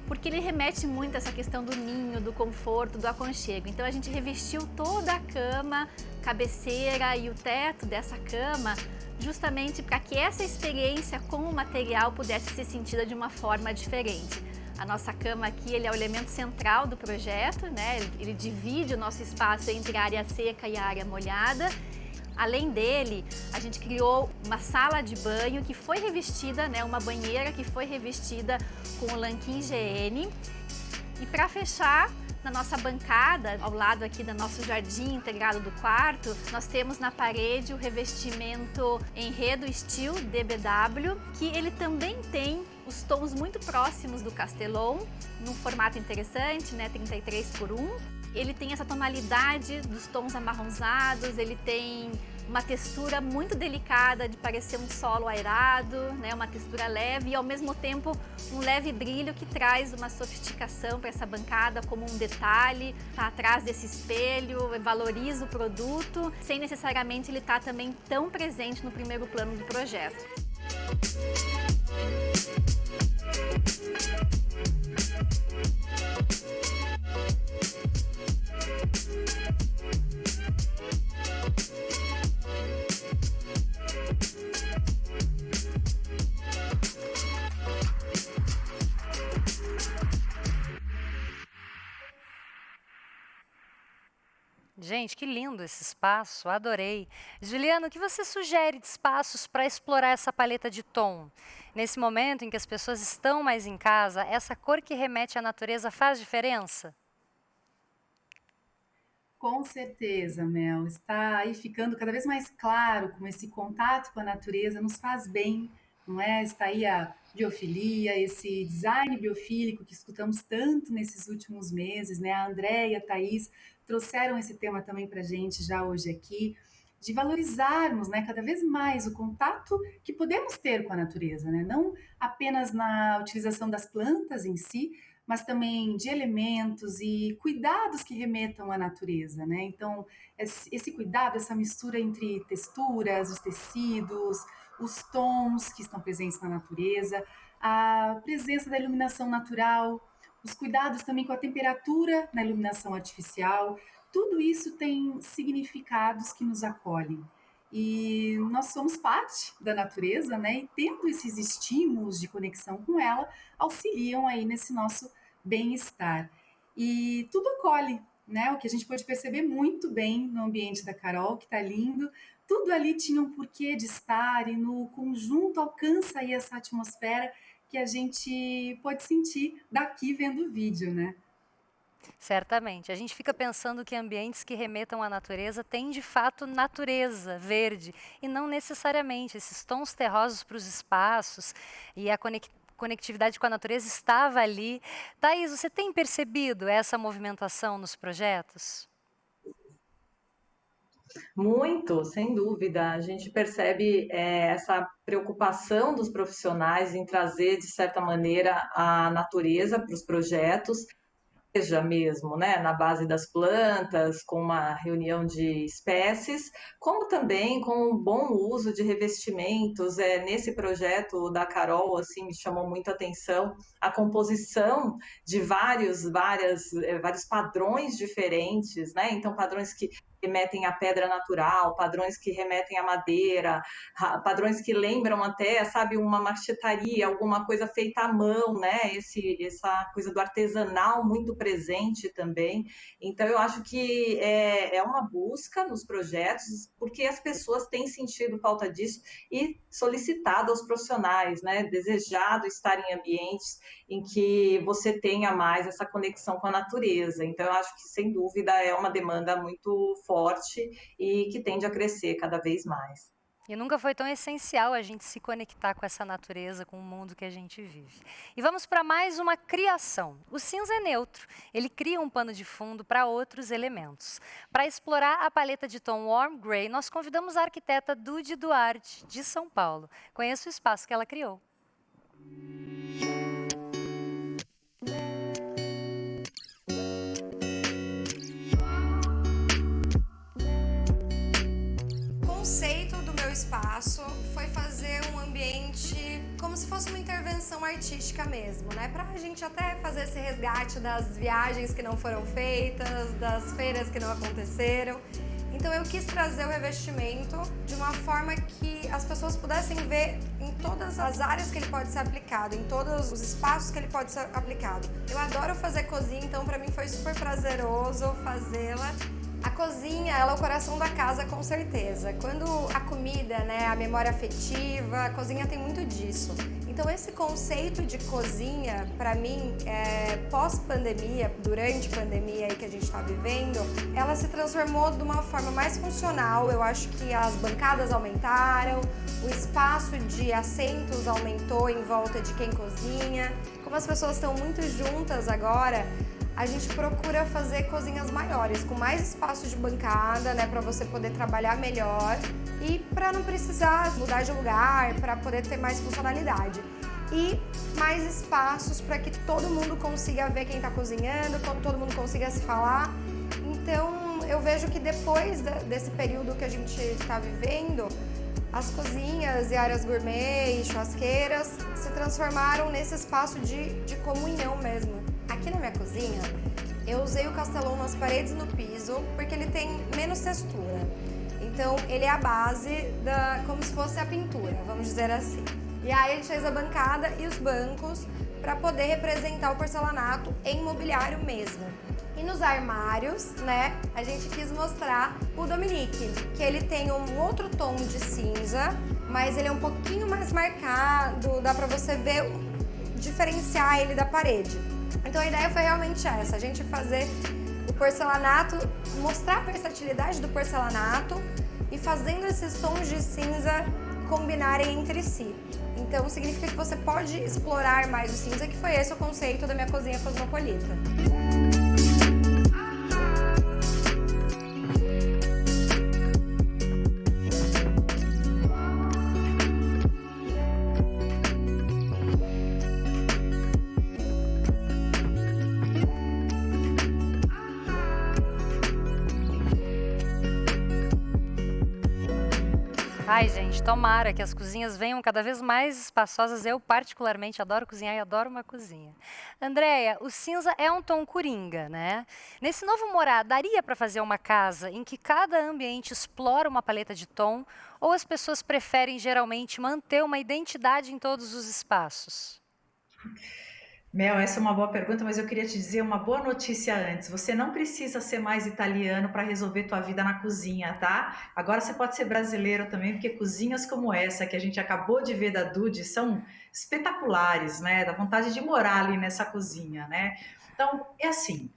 J: porque ele remete muito a essa questão do ninho, do conforto, do aconchego. Então a gente revestiu toda a cama, cabeceira e o teto dessa cama, justamente para que essa experiência com o material pudesse ser sentida de uma forma diferente. A nossa cama aqui, ele é o elemento central do projeto, né? Ele divide o nosso espaço entre a área seca e a área molhada. Além dele, a gente criou uma sala de banho que foi revestida, né? Uma banheira que foi revestida com o Lanquin GN. E para fechar, na nossa bancada, ao lado aqui do nosso jardim integrado do quarto, nós temos na parede o revestimento Enredo Steel DBW, que ele também tem os tons muito próximos do Castelon, num formato interessante, né, 33 por 1. Ele tem essa tonalidade dos tons amarronzados, ele tem uma textura muito delicada de parecer um solo aerado, né, uma textura leve e ao mesmo tempo um leve brilho que traz uma sofisticação para essa bancada como um detalhe, tá atrás desse espelho, valoriza o produto, sem necessariamente ele estar também tão presente no primeiro plano do projeto.
A: Gente, que lindo esse espaço, adorei. Juliana, o que você sugere de espaços para explorar essa paleta de tom? Nesse momento em que as pessoas estão mais em casa, essa cor que remete à natureza faz diferença?
E: Com certeza, Mel. Está aí ficando cada vez mais claro como esse contato com a natureza nos faz bem, não é? Está aí biofilia, esse design biofílico que escutamos tanto nesses últimos meses, né? A Andréia e a Thaís trouxeram esse tema também para a gente já hoje aqui, de valorizarmos, né, cada vez mais o contato que podemos ter com a natureza, né? Não apenas na utilização das plantas em si, mas também de elementos e cuidados que remetam à natureza, né? Então, esse cuidado, essa mistura entre texturas, os tecidos, os tons que estão presentes na natureza, a presença da iluminação natural, os cuidados também com a temperatura na iluminação artificial, tudo isso tem significados que nos acolhem. E nós somos parte da natureza, né? E tendo esses estímulos de conexão com ela, auxiliam aí nesse nosso bem-estar. E tudo acolhe, né? O que a gente pode perceber muito bem no ambiente da Carol, que está lindo. Tudo ali tinha um porquê de estar e no conjunto alcança aí essa atmosfera que a gente pode sentir daqui vendo o vídeo, né?
A: Certamente. A gente fica pensando que ambientes que remetam à natureza têm de fato natureza verde e não necessariamente esses tons terrosos para os espaços e a conectividade com a natureza estava ali. Thaís, você tem percebido essa movimentação nos projetos?
F: Muito, sem dúvida. A gente percebe essa preocupação dos profissionais em trazer, de certa maneira, a natureza para os projetos, seja mesmo, né, na base das plantas, com uma reunião de espécies, como também com um bom uso de revestimentos. Nesse projeto da Carol, assim, me chamou muito a atenção a composição de vários padrões diferentes, né? Então, padrões que remetem à pedra natural, padrões que remetem à madeira, padrões que lembram até, sabe, uma marchetaria, alguma coisa feita à mão, né? Essa coisa do artesanal muito presente também. Então, eu acho que é uma busca nos projetos, porque as pessoas têm sentido falta disso e solicitado aos profissionais, né? Desejado estar em ambientes em que você tenha mais essa conexão com a natureza. Então, eu acho que, sem dúvida, é uma demanda muito forte e que tende a crescer cada vez mais.
A: E nunca foi tão essencial a gente se conectar com essa natureza, com o mundo que a gente vive. E vamos para mais uma criação. O cinza é neutro, ele cria um pano de fundo para outros elementos. Para explorar a paleta de tom Warm Grey, nós convidamos a arquiteta Dudy Duarte, de São Paulo. Conheça o espaço que ela criou.
K: O conceito do meu espaço foi fazer um ambiente como se fosse uma intervenção artística mesmo, né? Pra gente até fazer esse resgate das viagens que não foram feitas, das feiras que não aconteceram. Então eu quis trazer o revestimento de uma forma que as pessoas pudessem ver em todas as áreas que ele pode ser aplicado, em todos os espaços que ele pode ser aplicado. Eu adoro fazer cozinha, então pra mim foi super prazeroso fazê-la. A cozinha, ela é o coração da casa, com certeza. Quando a comida, né, a memória afetiva, a cozinha tem muito disso. Então esse conceito de cozinha, para mim, pós-pandemia, durante a pandemia aí que a gente está vivendo, ela se transformou de uma forma mais funcional. Eu acho que as bancadas aumentaram, o espaço de assentos aumentou em volta de quem cozinha. Como as pessoas estão muito juntas agora, a gente procura fazer cozinhas maiores, com mais espaço de bancada, né, para você poder trabalhar melhor e para não precisar mudar de lugar, para poder ter mais funcionalidade. E mais espaços para que todo mundo consiga ver quem está cozinhando, todo mundo consiga se falar. Então, eu vejo que depois desse período que a gente está vivendo, as cozinhas e áreas gourmet e churrasqueiras se transformaram nesse espaço de comunhão mesmo. Aqui na minha cozinha, eu usei o Castelão nas paredes e no piso, porque ele tem menos textura. Então, ele é a base como se fosse a pintura, vamos dizer assim. E aí, ele fez a bancada e os bancos para poder representar o porcelanato em mobiliário mesmo. E nos armários, né, a gente quis mostrar o Dominique, que ele tem um outro tom de cinza, mas ele é um pouquinho mais marcado, dá pra você ver, diferenciar ele da parede. Então a ideia foi realmente essa, a gente fazer o porcelanato, mostrar a versatilidade do porcelanato e fazendo esses tons de cinza combinarem entre si. Então significa que você pode explorar mais o cinza, que foi esse o conceito da minha cozinha cosmopolita.
A: Ai, gente, tomara que as cozinhas venham cada vez mais espaçosas. Eu, particularmente, adoro cozinhar e adoro uma cozinha. Andréia, o cinza é um tom coringa, né? Nesse novo morar, daria para fazer uma casa em que cada ambiente explora uma paleta de tom, ou as pessoas preferem, geralmente, manter uma identidade em todos os espaços?
G: Mel, essa é uma boa pergunta, mas eu queria te dizer uma boa notícia antes. Você não precisa ser mais italiano para resolver tua vida na cozinha, tá? Agora você pode ser brasileiro também, porque cozinhas como essa que a gente acabou de ver da Dude são espetaculares, né? Dá vontade de morar ali nessa cozinha, né? Então, é assim,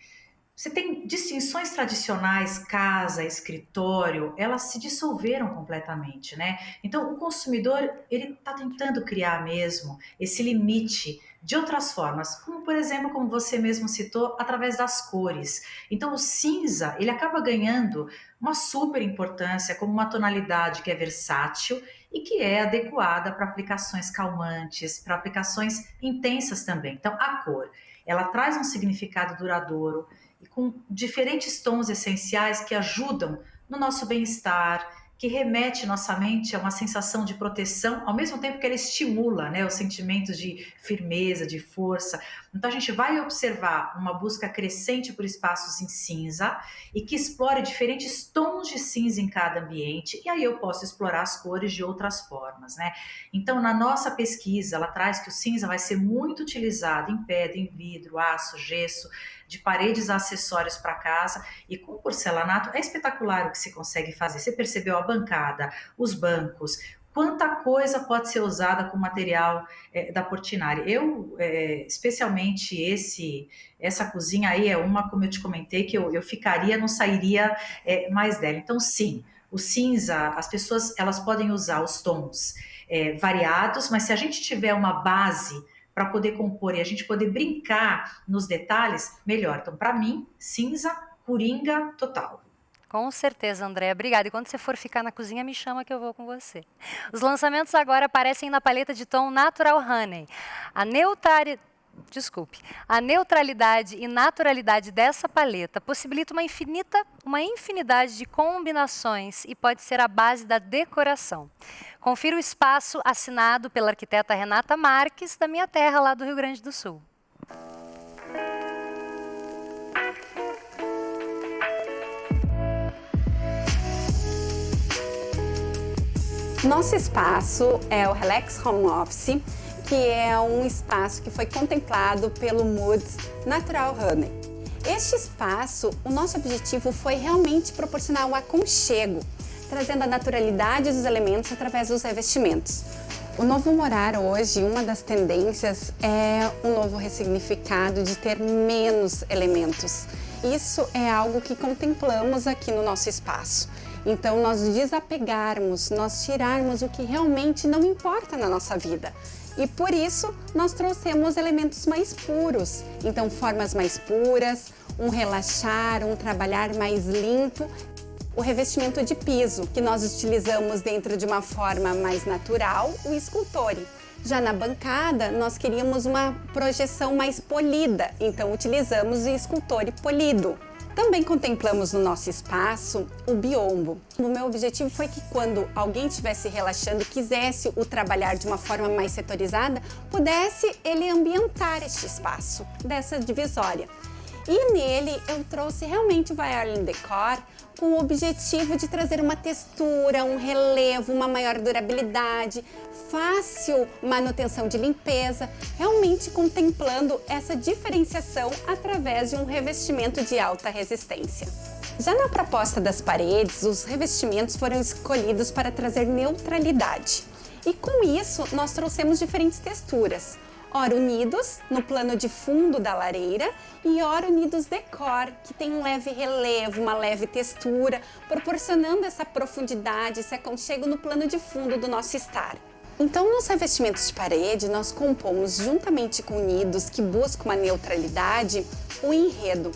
G: você tem distinções tradicionais, casa, escritório, elas se dissolveram completamente, né? Então, o consumidor, ele está tentando criar mesmo esse limite de outras formas, como, por exemplo, como você mesmo citou, através das cores. Então, o cinza, ele acaba ganhando uma super importância como uma tonalidade que é versátil e que é adequada para aplicações calmantes, para aplicações intensas também. Então, a cor, ela traz um significado duradouro, e com diferentes tons essenciais que ajudam no nosso bem-estar, que remete nossa mente a uma sensação de proteção, ao mesmo tempo que ela estimula, né, os sentimentos de firmeza, de força. Então a gente vai observar uma busca crescente por espaços em cinza e que explore diferentes tons de cinza em cada ambiente, e aí eu posso explorar as cores de outras formas, né? Então na nossa pesquisa, ela traz que o cinza vai ser muito utilizado em pedra, em vidro, aço, gesso, de paredes a acessórios para casa, e com porcelanato é espetacular o que se consegue fazer. Você percebeu a bancada, os bancos, quanta coisa pode ser usada com material da Portinari. Eu, especialmente essa cozinha aí é uma, como eu te comentei, que eu ficaria, não sairia mais dela. Então sim, o cinza, as pessoas elas podem usar os tons variados, mas se a gente tiver uma base para poder compor e a gente poder brincar nos detalhes, melhor. Então, para mim, cinza, coringa total.
A: Com certeza, Andréia. Obrigada. E quando você for ficar na cozinha, me chama que eu vou com você. Os lançamentos agora aparecem na paleta de tom Natural Honey. A neutralidade e naturalidade dessa paleta possibilita uma infinidade de combinações e pode ser a base da decoração. Confira o espaço assinado pela arquiteta Renata Marques, da minha terra, lá do Rio Grande do Sul.
L: Nosso espaço é o Relax Home Office, que é um espaço que foi contemplado pelo Moods Natural Honey. Este espaço, o nosso objetivo foi realmente proporcionar um aconchego, trazendo a naturalidade dos elementos através dos revestimentos. O novo morar hoje, uma das tendências é um novo ressignificado de ter menos elementos. Isso é algo que contemplamos aqui no nosso espaço. Então, nós desapegarmos, nós tirarmos o que realmente não importa na nossa vida. E por isso, nós trouxemos elementos mais puros. Então, formas mais puras, um relaxar, um trabalhar mais limpo. O revestimento de piso, que nós utilizamos dentro de uma forma mais natural, o Sculptori. Já na bancada, nós queríamos uma projeção mais polida, então utilizamos o Sculptori polido. Também contemplamos no nosso espaço o biombo. O meu objetivo foi que quando alguém estivesse relaxando, quisesse o trabalhar de uma forma mais setorizada, pudesse ele ambientar este espaço dessa divisória. E nele eu trouxe realmente o Violin Decor com o objetivo de trazer uma textura, um relevo, uma maior durabilidade, fácil manutenção de limpeza, realmente contemplando essa diferenciação através de um revestimento de alta resistência. Já na proposta das paredes, os revestimentos foram escolhidos para trazer neutralidade. E com isso, nós trouxemos diferentes texturas. Ora Unidos, no plano de fundo da lareira, e Ora Unidos Decor, que tem um leve relevo, uma leve textura, proporcionando essa profundidade, esse aconchego no plano de fundo do nosso estar. Então, nos revestimentos de parede, nós compomos, juntamente com Unidos, que busca uma neutralidade, o enredo.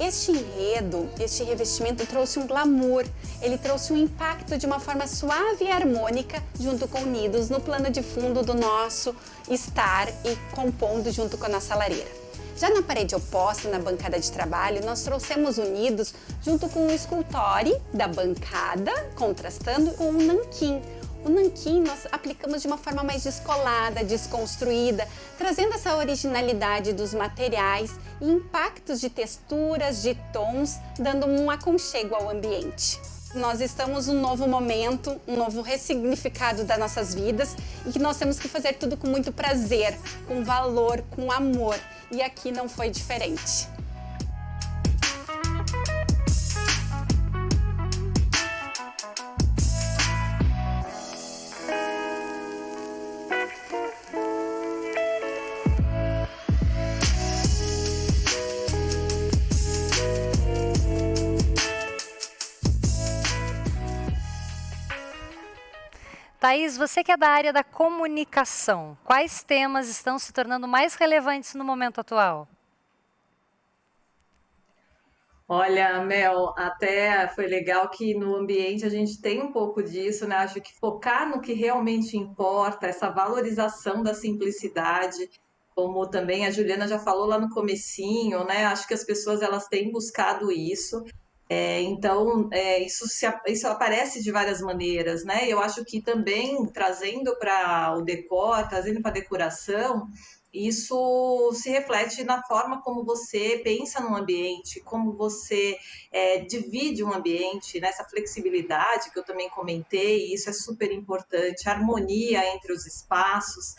L: Este enredo, este revestimento trouxe um glamour, ele trouxe um impacto de uma forma suave e harmônica junto com Unidos no plano de fundo do nosso estar e compondo junto com a nossa lareira. Já na parede oposta, na bancada de trabalho, nós trouxemos Unidos junto com o escultore da bancada, contrastando com o nanquim. O nanquim nós aplicamos de uma forma mais descolada, desconstruída, trazendo essa originalidade dos materiais e impactos de texturas, de tons, dando um aconchego ao ambiente. Nós estamos num novo momento, um novo ressignificado das nossas vidas e que nós temos que fazer tudo com muito prazer, com valor, com amor. E aqui não foi diferente.
A: Thaís, você que é da área da comunicação, quais temas estão se tornando mais relevantes no momento atual?
F: Olha, Mel, até foi legal que no ambiente a gente tem um pouco disso, né? Acho que focar no que realmente importa, essa valorização da simplicidade, como também a Juliana já falou lá no comecinho, né? Acho que as pessoas elas têm buscado isso. Então, isso aparece de várias maneiras, né? Eu acho que também trazendo para o decor, trazendo para a decoração, isso se reflete na forma como você pensa no ambiente, como você divide um ambiente, né? Essa flexibilidade que eu também comentei, isso é super importante, harmonia entre os espaços.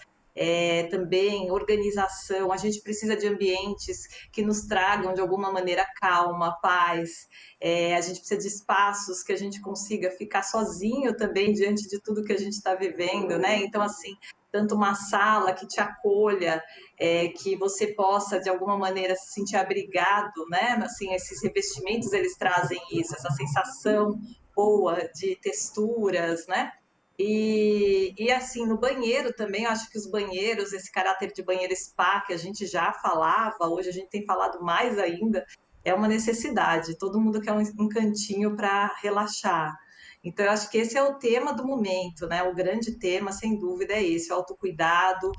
F: Também organização, a gente precisa de ambientes que nos tragam de alguma maneira calma, paz, a gente precisa de espaços que a gente consiga ficar sozinho também diante de tudo que a gente está vivendo, né? Então, assim, tanto uma sala que te acolha, que você possa de alguma maneira se sentir abrigado, né? Assim, esses revestimentos eles trazem isso, essa sensação boa de texturas, né? E assim, no banheiro também, eu acho que os banheiros, esse caráter de banheiro spa que a gente já falava, hoje a gente tem falado mais ainda, é uma necessidade. Todo mundo quer um cantinho para relaxar. Então, eu acho que esse é o tema do momento, né? O grande tema, sem dúvida, é esse: o autocuidado,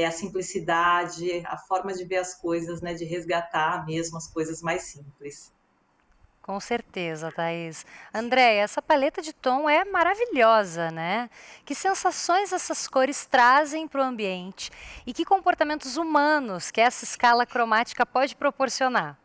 F: a simplicidade, a forma de ver as coisas, né? De resgatar mesmo as coisas mais simples.
A: Com certeza, Thaís. Andréia, essa paleta de tom é maravilhosa, né? Que sensações essas cores trazem para o ambiente e que comportamentos humanos que essa escala cromática pode proporcionar?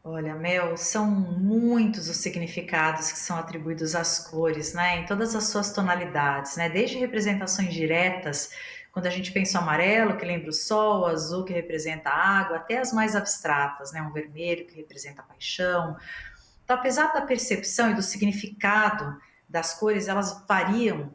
G: Olha, Mel, são muitos os significados que são atribuídos às cores, né? Em todas as suas tonalidades, né? Desde representações diretas, quando a gente pensa o amarelo, que lembra o sol, o azul, que representa a água, até as mais abstratas, né? Um vermelho, que representa a paixão. Então, apesar da percepção e do significado das cores, elas variam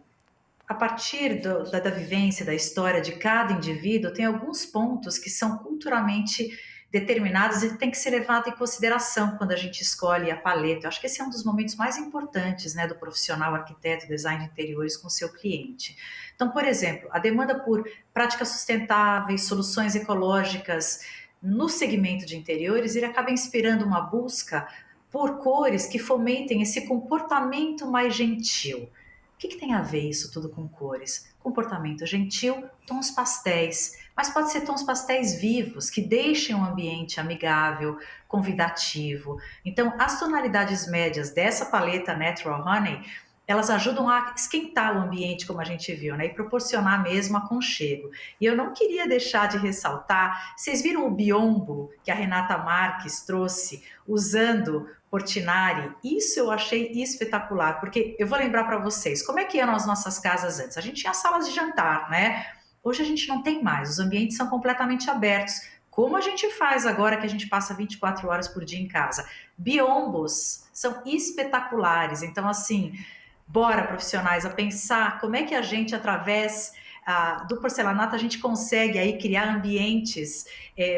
G: a partir da vivência, da história de cada indivíduo. Tem alguns pontos que são culturalmente determinados e tem que ser levado em consideração quando a gente escolhe a paleta. Eu acho que esse é um dos momentos mais importantes, né, do profissional arquiteto, design de interiores com o seu cliente. Então, por exemplo, a demanda por práticas sustentáveis, soluções ecológicas no segmento de interiores, ele acaba inspirando uma busca por cores que fomentem esse comportamento mais gentil. O que tem a ver isso tudo com cores? Comportamento gentil, tons pastéis, mas pode ser tons pastéis vivos, que deixem o ambiente amigável, convidativo. Então, as tonalidades médias dessa paleta Natural Honey, elas ajudam a esquentar o ambiente, como a gente viu, né? E proporcionar mesmo aconchego. E eu não queria deixar de ressaltar, vocês viram o biombo que a Renata Marques trouxe, usando Portinari? Isso eu achei espetacular, porque eu vou lembrar para vocês, como é que eram as nossas casas antes? A gente tinha salas de jantar, né? Hoje a gente não tem mais, os ambientes são completamente abertos. Como a gente faz agora que a gente passa 24 horas por dia em casa? Biombos são espetaculares, então assim, bora profissionais a pensar como é que a gente, através do porcelanato a gente consegue aí criar ambientes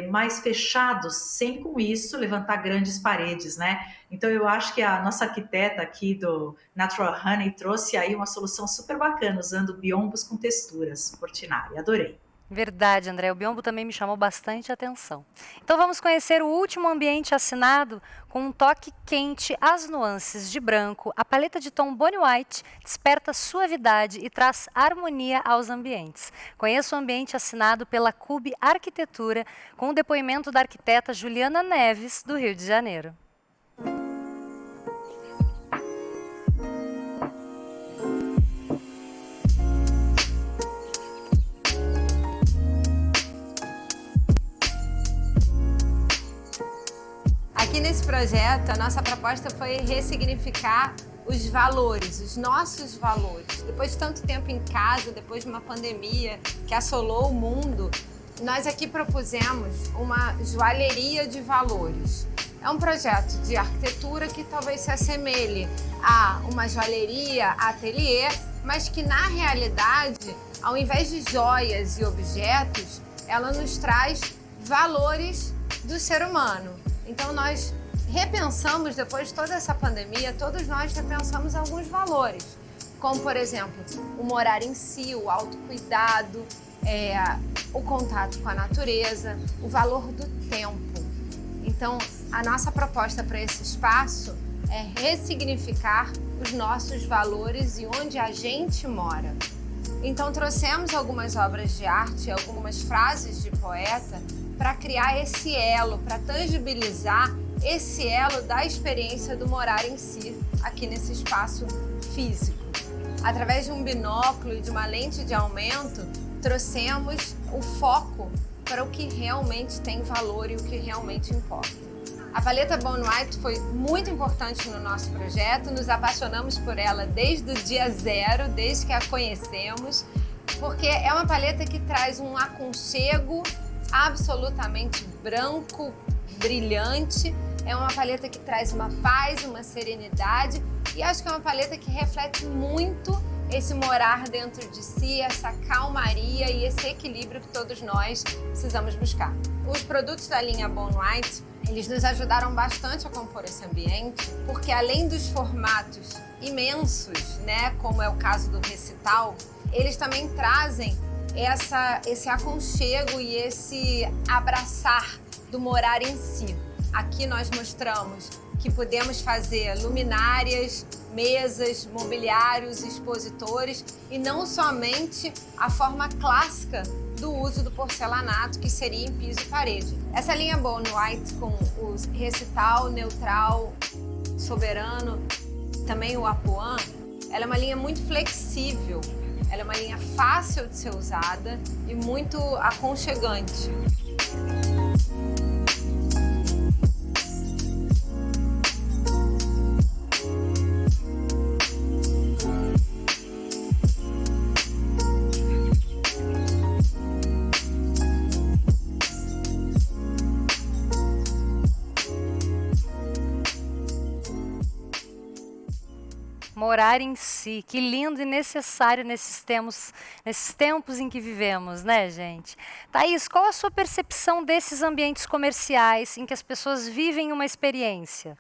G: mais fechados, sem com isso levantar grandes paredes, né? Então eu acho que a nossa arquiteta aqui do Natural Honey trouxe aí uma solução super bacana, usando biombos com texturas Portinari. Adorei.
A: Verdade, André. O biombo também me chamou bastante atenção. Então vamos conhecer o último ambiente assinado com um toque quente, as nuances de branco. A paleta de tom Bonnie White desperta suavidade e traz harmonia aos ambientes. Conheça o ambiente assinado pela Cube Arquitetura com o depoimento da arquiteta Juliana Neves, do Rio de Janeiro.
K: Aqui nesse projeto, a nossa proposta foi ressignificar os valores, os nossos valores. Depois de tanto tempo em casa, depois de uma pandemia que assolou o mundo, nós aqui propusemos uma joalheria de valores. É um projeto de arquitetura que talvez se assemelhe a uma joalheria ateliê, mas que na realidade, ao invés de joias e objetos, ela nos traz valores do ser humano. Então nós repensamos, depois de toda essa pandemia, todos nós repensamos alguns valores, como por exemplo, o morar em si, o autocuidado, o contato com a natureza, o valor do tempo. Então a nossa proposta para esse espaço é ressignificar os nossos valores e onde a gente mora. Então trouxemos algumas obras de arte, algumas frases de poeta, para criar esse elo, para tangibilizar esse elo da experiência do morar em si, aqui nesse espaço físico. Através de um binóculo e de uma lente de aumento, trouxemos o foco para o que realmente tem valor e o que realmente importa. A paleta Bonnie White foi muito importante no nosso projeto, nos apaixonamos por ela desde o dia zero, desde que a conhecemos, porque é uma paleta que traz um aconchego absolutamente branco, brilhante. É uma paleta que traz uma paz, uma serenidade e acho que é uma paleta que reflete muito esse morar dentro de si, essa calmaria e esse equilíbrio que todos nós precisamos buscar. Os produtos da linha Bonnie White, eles nos ajudaram bastante a compor esse ambiente, porque além dos formatos imensos, né, como é o caso do recital, eles também trazem esse aconchego e esse abraçar do morar em si. Aqui nós mostramos que podemos fazer luminárias, mesas, mobiliários, expositores e não somente a forma clássica do uso do porcelanato, que seria em piso e parede. Essa linha Bonnie White com o recital, neutral, soberano, também o Apuan, ela é uma linha muito flexível. Ela é uma linha fácil de ser usada e muito aconchegante.
A: Morar em si, que lindo e necessário nesses tempos em que vivemos, né, gente? Thaís, qual a sua percepção desses ambientes comerciais em que as pessoas vivem uma experiência?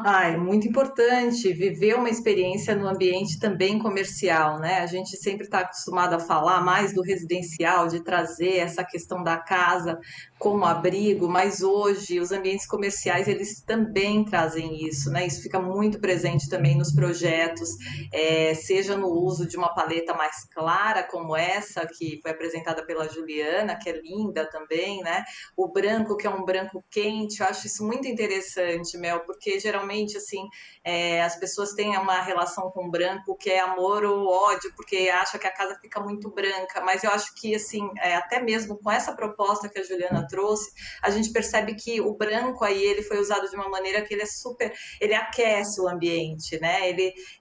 F: É muito importante viver uma experiência no ambiente também comercial, né? A gente sempre está acostumado a falar mais do residencial, de trazer essa questão da casa como abrigo, mas hoje os ambientes comerciais, eles também trazem isso, né? Isso fica muito presente também nos projetos, seja no uso de uma paleta mais clara, como essa, que foi apresentada pela Juliana, que é linda também, né? O branco, que é um branco quente, eu acho isso muito interessante, Mel, porque geralmente, assim, as pessoas têm uma relação com o branco que é amor ou ódio, porque acha que a casa fica muito branca, mas eu acho que, assim, até mesmo com essa proposta que a Juliana trouxe, a gente percebe que o branco aí, ele foi usado de uma maneira que ele aquece o ambiente, né?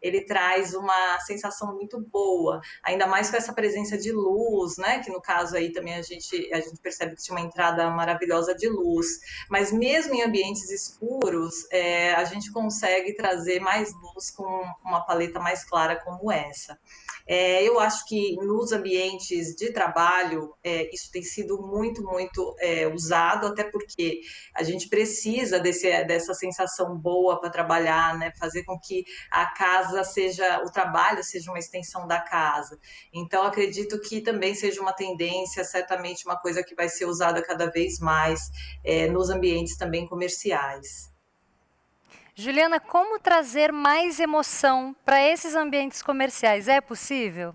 F: Ele traz uma sensação muito boa, ainda mais com essa presença de luz, né? Que no caso aí também a gente percebe que tinha uma entrada maravilhosa de luz, mas mesmo em ambientes escuros, a gente consegue trazer mais luz com uma paleta mais clara como essa. Eu acho que nos ambientes de trabalho isso tem sido muito, muito usado, até porque a gente precisa dessa sensação boa para trabalhar, né? Fazer com que a casa o trabalho seja uma extensão da casa. Então, acredito que também seja uma tendência, certamente uma coisa que vai ser usada cada vez mais nos ambientes também comerciais.
A: Juliana, como trazer mais emoção para esses ambientes comerciais? É possível?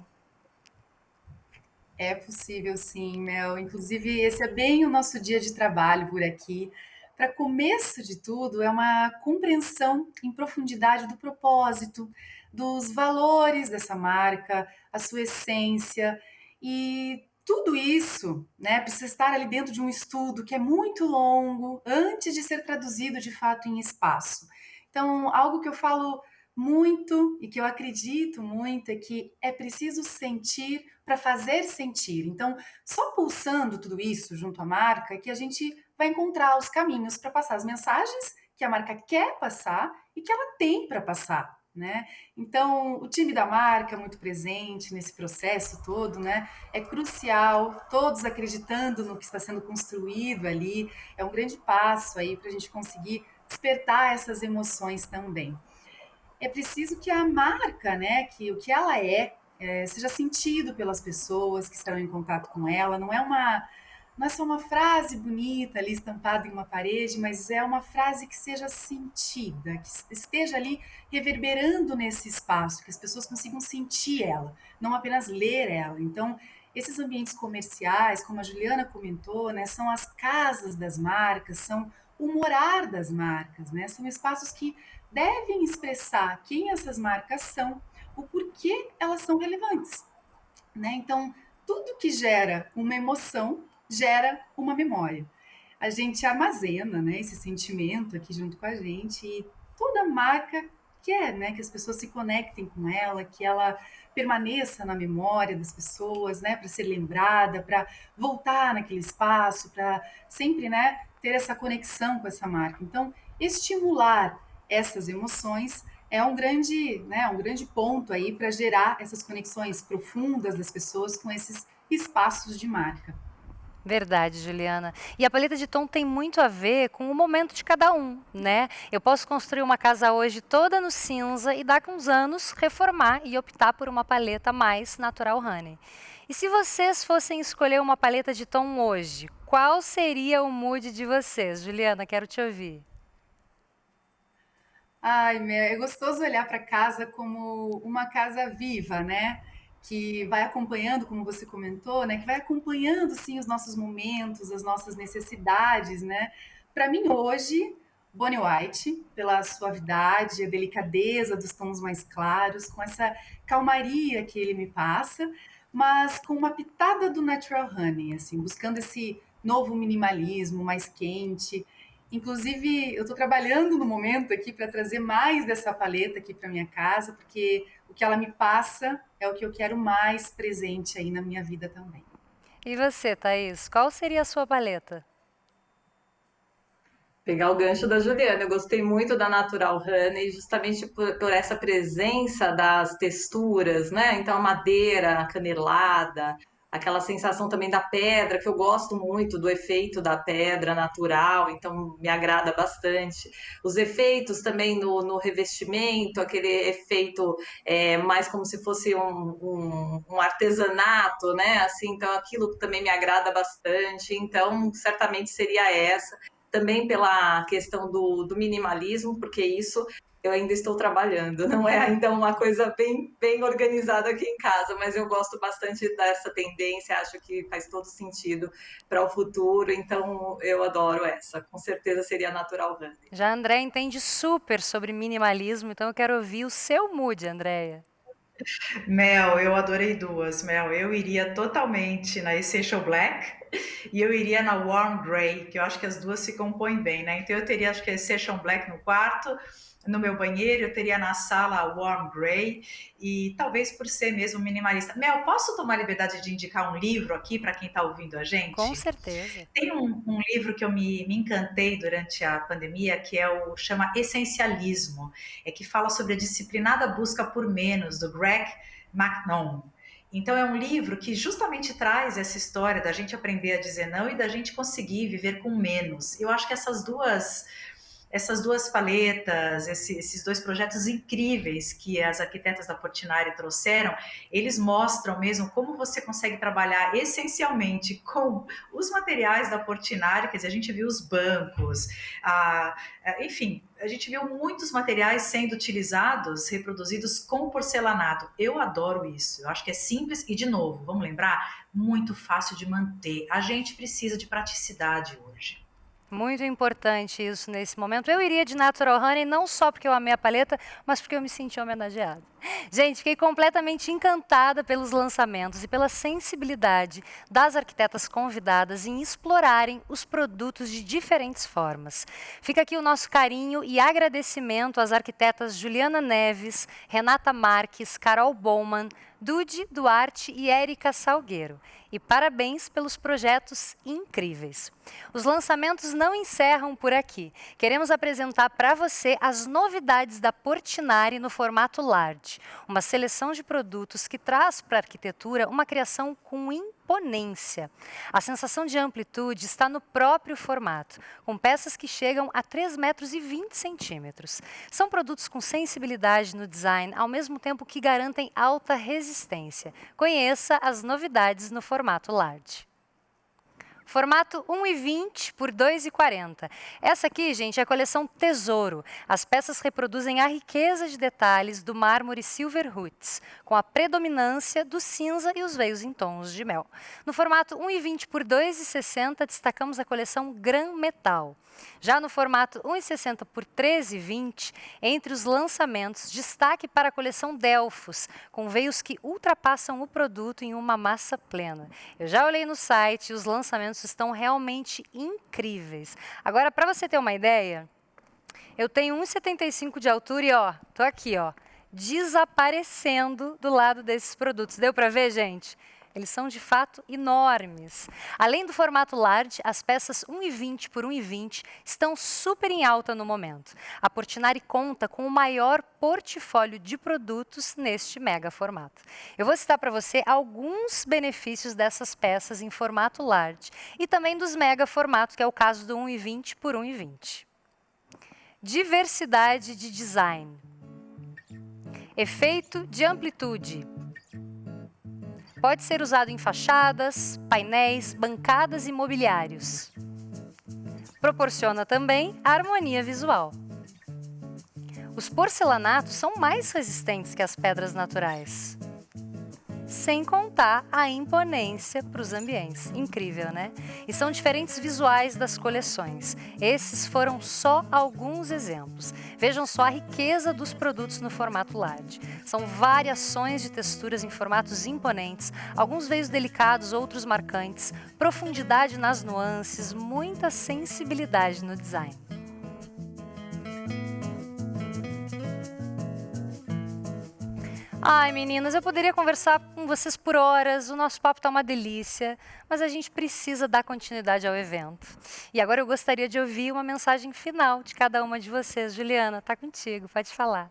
E: É possível sim, Mel. Inclusive, esse é bem o nosso dia de trabalho por aqui. Para começo de tudo, é uma compreensão em profundidade do propósito, dos valores dessa marca, a sua essência e tudo isso, né, precisa estar ali dentro de um estudo que é muito longo antes de ser traduzido de fato em espaço. Então, algo que eu falo muito e que eu acredito muito é que é preciso sentir para fazer sentir. Então, só pulsando tudo isso junto à marca que a gente vai encontrar os caminhos para passar as mensagens que a marca quer passar e que ela tem para passar, né? Então, o time da marca é muito presente nesse processo todo, né? É crucial, todos acreditando no que está sendo construído ali. É um grande passo aí para a gente conseguir despertar essas emoções também. É preciso que a marca, né, que o que ela seja sentido pelas pessoas que estarão em contato com ela. Não é só uma frase bonita ali estampada em uma parede, mas é uma frase que seja sentida, que esteja ali reverberando nesse espaço, que as pessoas consigam sentir ela, não apenas ler ela. Então, esses ambientes comerciais, como a Juliana comentou, né, são as casas das marcas, são o morar das marcas, né? São espaços que devem expressar quem essas marcas são, o porquê elas são relevantes, né? Então, tudo que gera uma emoção gera uma memória. A gente armazena, né, esse sentimento aqui junto com a gente e toda marca quer, né, que as pessoas se conectem com ela, que ela permaneça na memória das pessoas, né, para ser lembrada, para voltar naquele espaço, para sempre, né, ter essa conexão com essa marca. Então, estimular essas emoções é um grande ponto aí para gerar essas conexões profundas das pessoas com esses espaços de marca.
A: Verdade, Juliana. E a paleta de tom tem muito a ver com o momento de cada um, né? Eu posso construir uma casa hoje toda no cinza e daqui a uns anos reformar e optar por uma paleta mais natural honey. E se vocês fossem escolher uma paleta de tom hoje, qual seria o mood de vocês? Juliana, quero te ouvir.
E: Ai, é gostoso olhar para casa como uma casa viva, né? Que vai acompanhando, como você comentou, né? Que vai acompanhando, sim, os nossos momentos, as nossas necessidades, né? Para mim, hoje, Bonnie White, pela suavidade, a delicadeza dos tons mais claros, com essa calmaria que ele me passa, mas com uma pitada do Natural Honey, assim, buscando esse novo minimalismo mais quente. Inclusive, eu estou trabalhando no momento aqui para trazer mais dessa paleta aqui para minha casa, porque o que ela me passa é o que eu quero mais presente aí na minha vida também.
A: E você, Thaís, qual seria a sua paleta?
F: Pegar o gancho da Juliana, eu gostei muito da Natural Honey, justamente por essa presença das texturas, né? Então, a madeira, a canelada, aquela sensação também da pedra, que eu gosto muito do efeito da pedra natural, então me agrada bastante. Os efeitos também no revestimento, aquele efeito mais como se fosse um artesanato, né? Assim, então aquilo também me agrada bastante, então certamente seria essa. Também pela questão do minimalismo, porque isso eu ainda estou trabalhando, não é ainda uma coisa bem organizada aqui em casa, mas eu gosto bastante dessa tendência, acho que faz todo sentido para o futuro, então eu adoro essa, com certeza seria Natural Honey.
A: Já a Andréia entende super sobre minimalismo, então eu quero ouvir o seu mood, Andréia.
G: Mel, eu adorei duas. Mel, eu iria totalmente na Essential Black E eu iria na Warm Grey, que eu acho que as duas se compõem bem, né? Então eu teria, acho que, Session Black no quarto, no meu banheiro, eu teria na sala a Warm Grey, e talvez por ser mesmo minimalista. Mel, posso tomar a liberdade de indicar um livro aqui para quem está ouvindo a gente?
A: Com certeza.
G: Tem um livro que eu me encantei durante a pandemia, que chama Essencialismo, que fala sobre a disciplinada busca por menos, do Greg McKeown. Então é um livro que justamente traz essa história da gente aprender a dizer não e da gente conseguir viver com menos. Eu acho que essas duas paletas, esses dois projetos incríveis que as arquitetas da Portinari trouxeram, eles mostram mesmo como você consegue trabalhar essencialmente com os materiais da Portinari, quer dizer, a gente viu os bancos, enfim, a gente viu muitos materiais sendo utilizados, reproduzidos com porcelanato. Eu adoro isso, eu acho que é simples e, de novo, vamos lembrar, muito fácil de manter. A gente precisa de praticidade hoje.
A: Muito importante isso nesse momento. Eu iria de Natural Honey não só porque eu amei a paleta, mas porque eu me senti homenageada. Gente, fiquei completamente encantada pelos lançamentos e pela sensibilidade das arquitetas convidadas em explorarem os produtos de diferentes formas. Fica aqui o nosso carinho e agradecimento às arquitetas Juliana Neves, Renata Marques, Carol Bowman, Dude Duarte e Érica Salgueiro. E parabéns pelos projetos incríveis. Os lançamentos não encerram por aqui. Queremos apresentar para você as novidades da Portinari no formato large, uma seleção de produtos que traz para a arquitetura uma criação com imponência. A sensação de amplitude está no próprio formato, com peças que chegam a 3,20 metros. São produtos com sensibilidade no design, ao mesmo tempo que garantem alta resistência. Conheça as novidades no formato large. Formato 1,20 por 2,40. Essa aqui, gente, é a coleção Tesouro. As peças reproduzem a riqueza de detalhes do mármore Silver Roots, com a predominância do cinza e os veios em tons de mel. No formato 1,20 por 2,60, destacamos a coleção Gran Metal. Já no formato 1,60 por 13,20, entre os lançamentos, destaque para a coleção Delfos, com veios que ultrapassam o produto em uma massa plena. Eu já olhei no site e os lançamentos estão realmente incríveis. Agora, para você ter uma ideia, eu tenho 1,75 de altura e, tô aqui, desaparecendo do lado desses produtos. Deu para ver, gente? Eles são, de fato, enormes. Além do formato large, as peças 1,20 por 1,20 estão super em alta no momento. A Portinari conta com o maior portfólio de produtos neste mega formato. Eu vou citar para você alguns benefícios dessas peças em formato large e também dos mega formatos, que é o caso do 1,20 por 1,20. Diversidade de design. Efeito de amplitude. Pode ser usado em fachadas, painéis, bancadas e mobiliários. Proporciona também harmonia visual. Os porcelanatos são mais resistentes que as pedras naturais. Sem contar a imponência para os ambientes. Incrível, né? E são diferentes visuais das coleções. Esses foram só alguns exemplos. Vejam só a riqueza dos produtos no formato large. São variações de texturas em formatos imponentes, alguns veios delicados, outros marcantes, profundidade nas nuances, muita sensibilidade no design. Ai, meninas, eu poderia conversar com vocês por horas, o nosso papo está uma delícia, mas a gente precisa dar continuidade ao evento. E agora eu gostaria de ouvir uma mensagem final de cada uma de vocês. Juliana, está contigo, pode falar.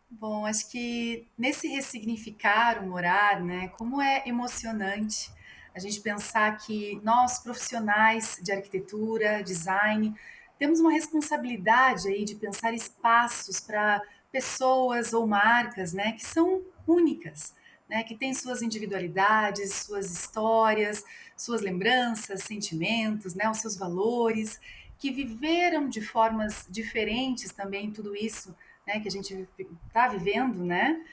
E: Bom, acho que nesse ressignificar o morar, né, como é emocionante a gente pensar que nós, profissionais de arquitetura, design, temos uma responsabilidade aí de pensar espaços para pessoas ou marcas, né, que são únicas, né, que têm suas individualidades, suas histórias, suas lembranças, sentimentos, né, os seus valores, que viveram de formas diferentes também tudo isso, né, que a gente está vivendo, né,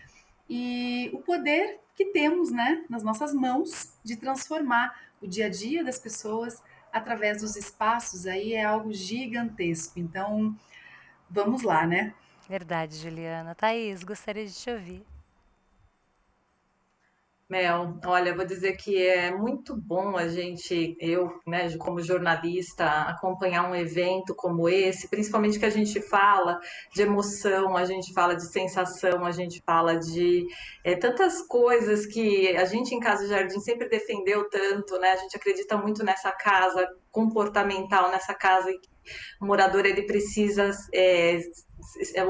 E: e o poder que temos, né, nas nossas mãos de transformar o dia a dia das pessoas através dos espaços aí é algo gigantesco. Então, vamos lá, né?
A: Verdade, Juliana. Thaís, gostaria de te ouvir.
F: Mel, olha, vou dizer que é muito bom eu, né, como jornalista, acompanhar um evento como esse, principalmente que a gente fala de emoção, a gente fala de sensação, a gente fala de tantas coisas que a gente em Casa Jardim sempre defendeu tanto, né? A gente acredita muito nessa casa comportamental, nessa casa em que o morador ele precisa,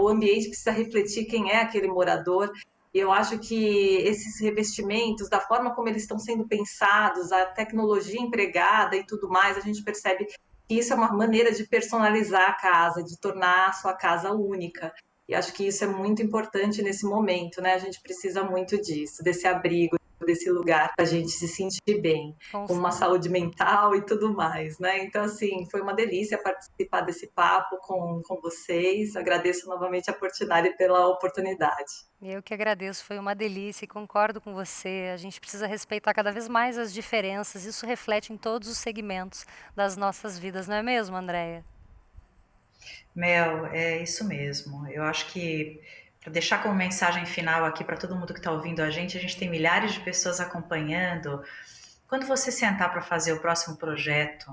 F: o ambiente precisa refletir quem é aquele morador. E eu acho que esses revestimentos, da forma como eles estão sendo pensados, a tecnologia empregada e tudo mais, a gente percebe que isso é uma maneira de personalizar a casa, de tornar a sua casa única. E acho que isso é muito importante nesse momento, né? A gente precisa muito disso, desse abrigo, desse lugar para a gente se sentir bem, com uma saúde mental e tudo mais, né? Então, assim, foi uma delícia participar desse papo com vocês. Agradeço novamente a Portinari pela oportunidade.
A: Eu que agradeço, foi uma delícia e concordo com você. A gente precisa respeitar cada vez mais as diferenças. Isso reflete em todos os segmentos das nossas vidas, não é mesmo, Andréia?
G: Mel, é isso mesmo. Eu acho que, para deixar como mensagem final aqui para todo mundo que está ouvindo a gente tem milhares de pessoas acompanhando. Quando você sentar para fazer o próximo projeto,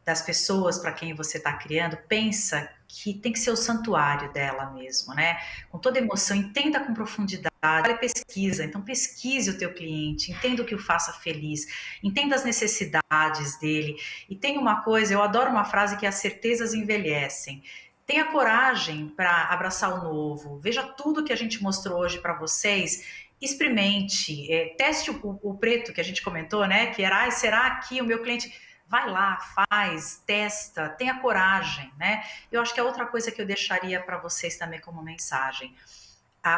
G: das pessoas para quem você está criando, pensa que tem que ser o santuário dela mesmo, né? Com toda emoção, entenda com profundidade, pesquisa. Então pesquise o teu cliente, entenda o que o faça feliz, entenda as necessidades dele. E tem uma coisa, eu adoro uma frase que é: as certezas envelhecem. Tenha coragem para abraçar o novo. Veja tudo que a gente mostrou hoje para vocês. Experimente, teste o preto que a gente comentou, né? Que era, será que o meu cliente... Vai lá, faz, testa, tenha coragem, né? Eu acho que é outra coisa que eu deixaria para vocês também como mensagem.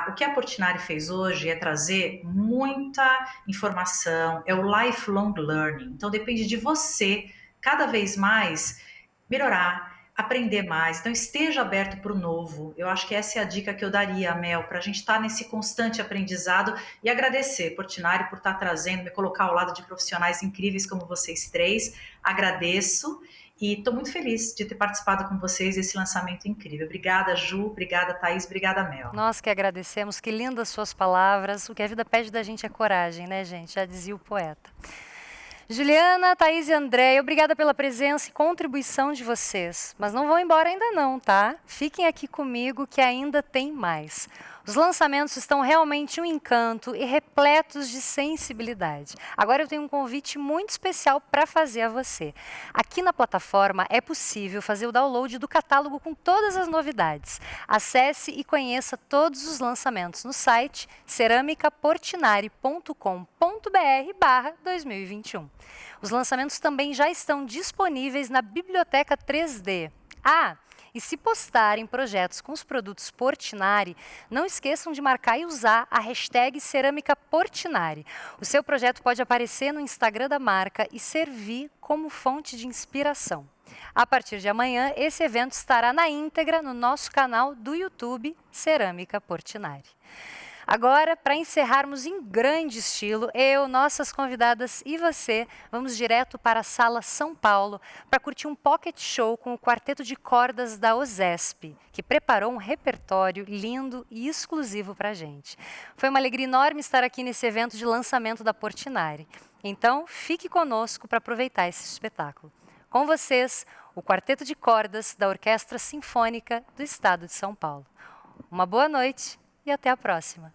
G: O que a Portinari fez hoje é trazer muita informação, é o lifelong learning. Então depende de você, cada vez mais, melhorar, aprender mais. Então esteja aberto para o novo. Eu acho que essa é a dica que eu daria, Mel, para a gente estar nesse constante aprendizado, e agradecer, Portinari, por estar trazendo, me colocar ao lado de profissionais incríveis como vocês três. Agradeço e estou muito feliz de ter participado com vocês desse lançamento incrível. Obrigada, Ju, obrigada, Thaís, obrigada, Mel.
A: Nós que agradecemos, que lindas suas palavras. O que a vida pede da gente é coragem, né, gente? Já dizia o poeta. Juliana, Thaís e Andréia, obrigada pela presença e contribuição de vocês. Mas não vão embora ainda não, tá? Fiquem aqui comigo que ainda tem mais. Os lançamentos estão realmente um encanto e repletos de sensibilidade. Agora eu tenho um convite muito especial para fazer a você. Aqui na plataforma é possível fazer o download do catálogo com todas as novidades. Acesse e conheça todos os lançamentos no site ceramicaportinari.com.br/2021. Os lançamentos também já estão disponíveis na Biblioteca 3D. E se postarem projetos com os produtos Portinari, não esqueçam de marcar e usar a hashtag Cerâmica Portinari. O seu projeto pode aparecer no Instagram da marca e servir como fonte de inspiração. A partir de amanhã, esse evento estará na íntegra no nosso canal do YouTube Cerâmica Portinari. Agora, para encerrarmos em grande estilo, eu, nossas convidadas e você, vamos direto para a Sala São Paulo para curtir um pocket show com o quarteto de cordas da OSESP, que preparou um repertório lindo e exclusivo para a gente. Foi uma alegria enorme estar aqui nesse evento de lançamento da Portinari. Então, fique conosco para aproveitar esse espetáculo. Com vocês, o quarteto de cordas da Orquestra Sinfônica do Estado de São Paulo. Uma boa noite e até a próxima.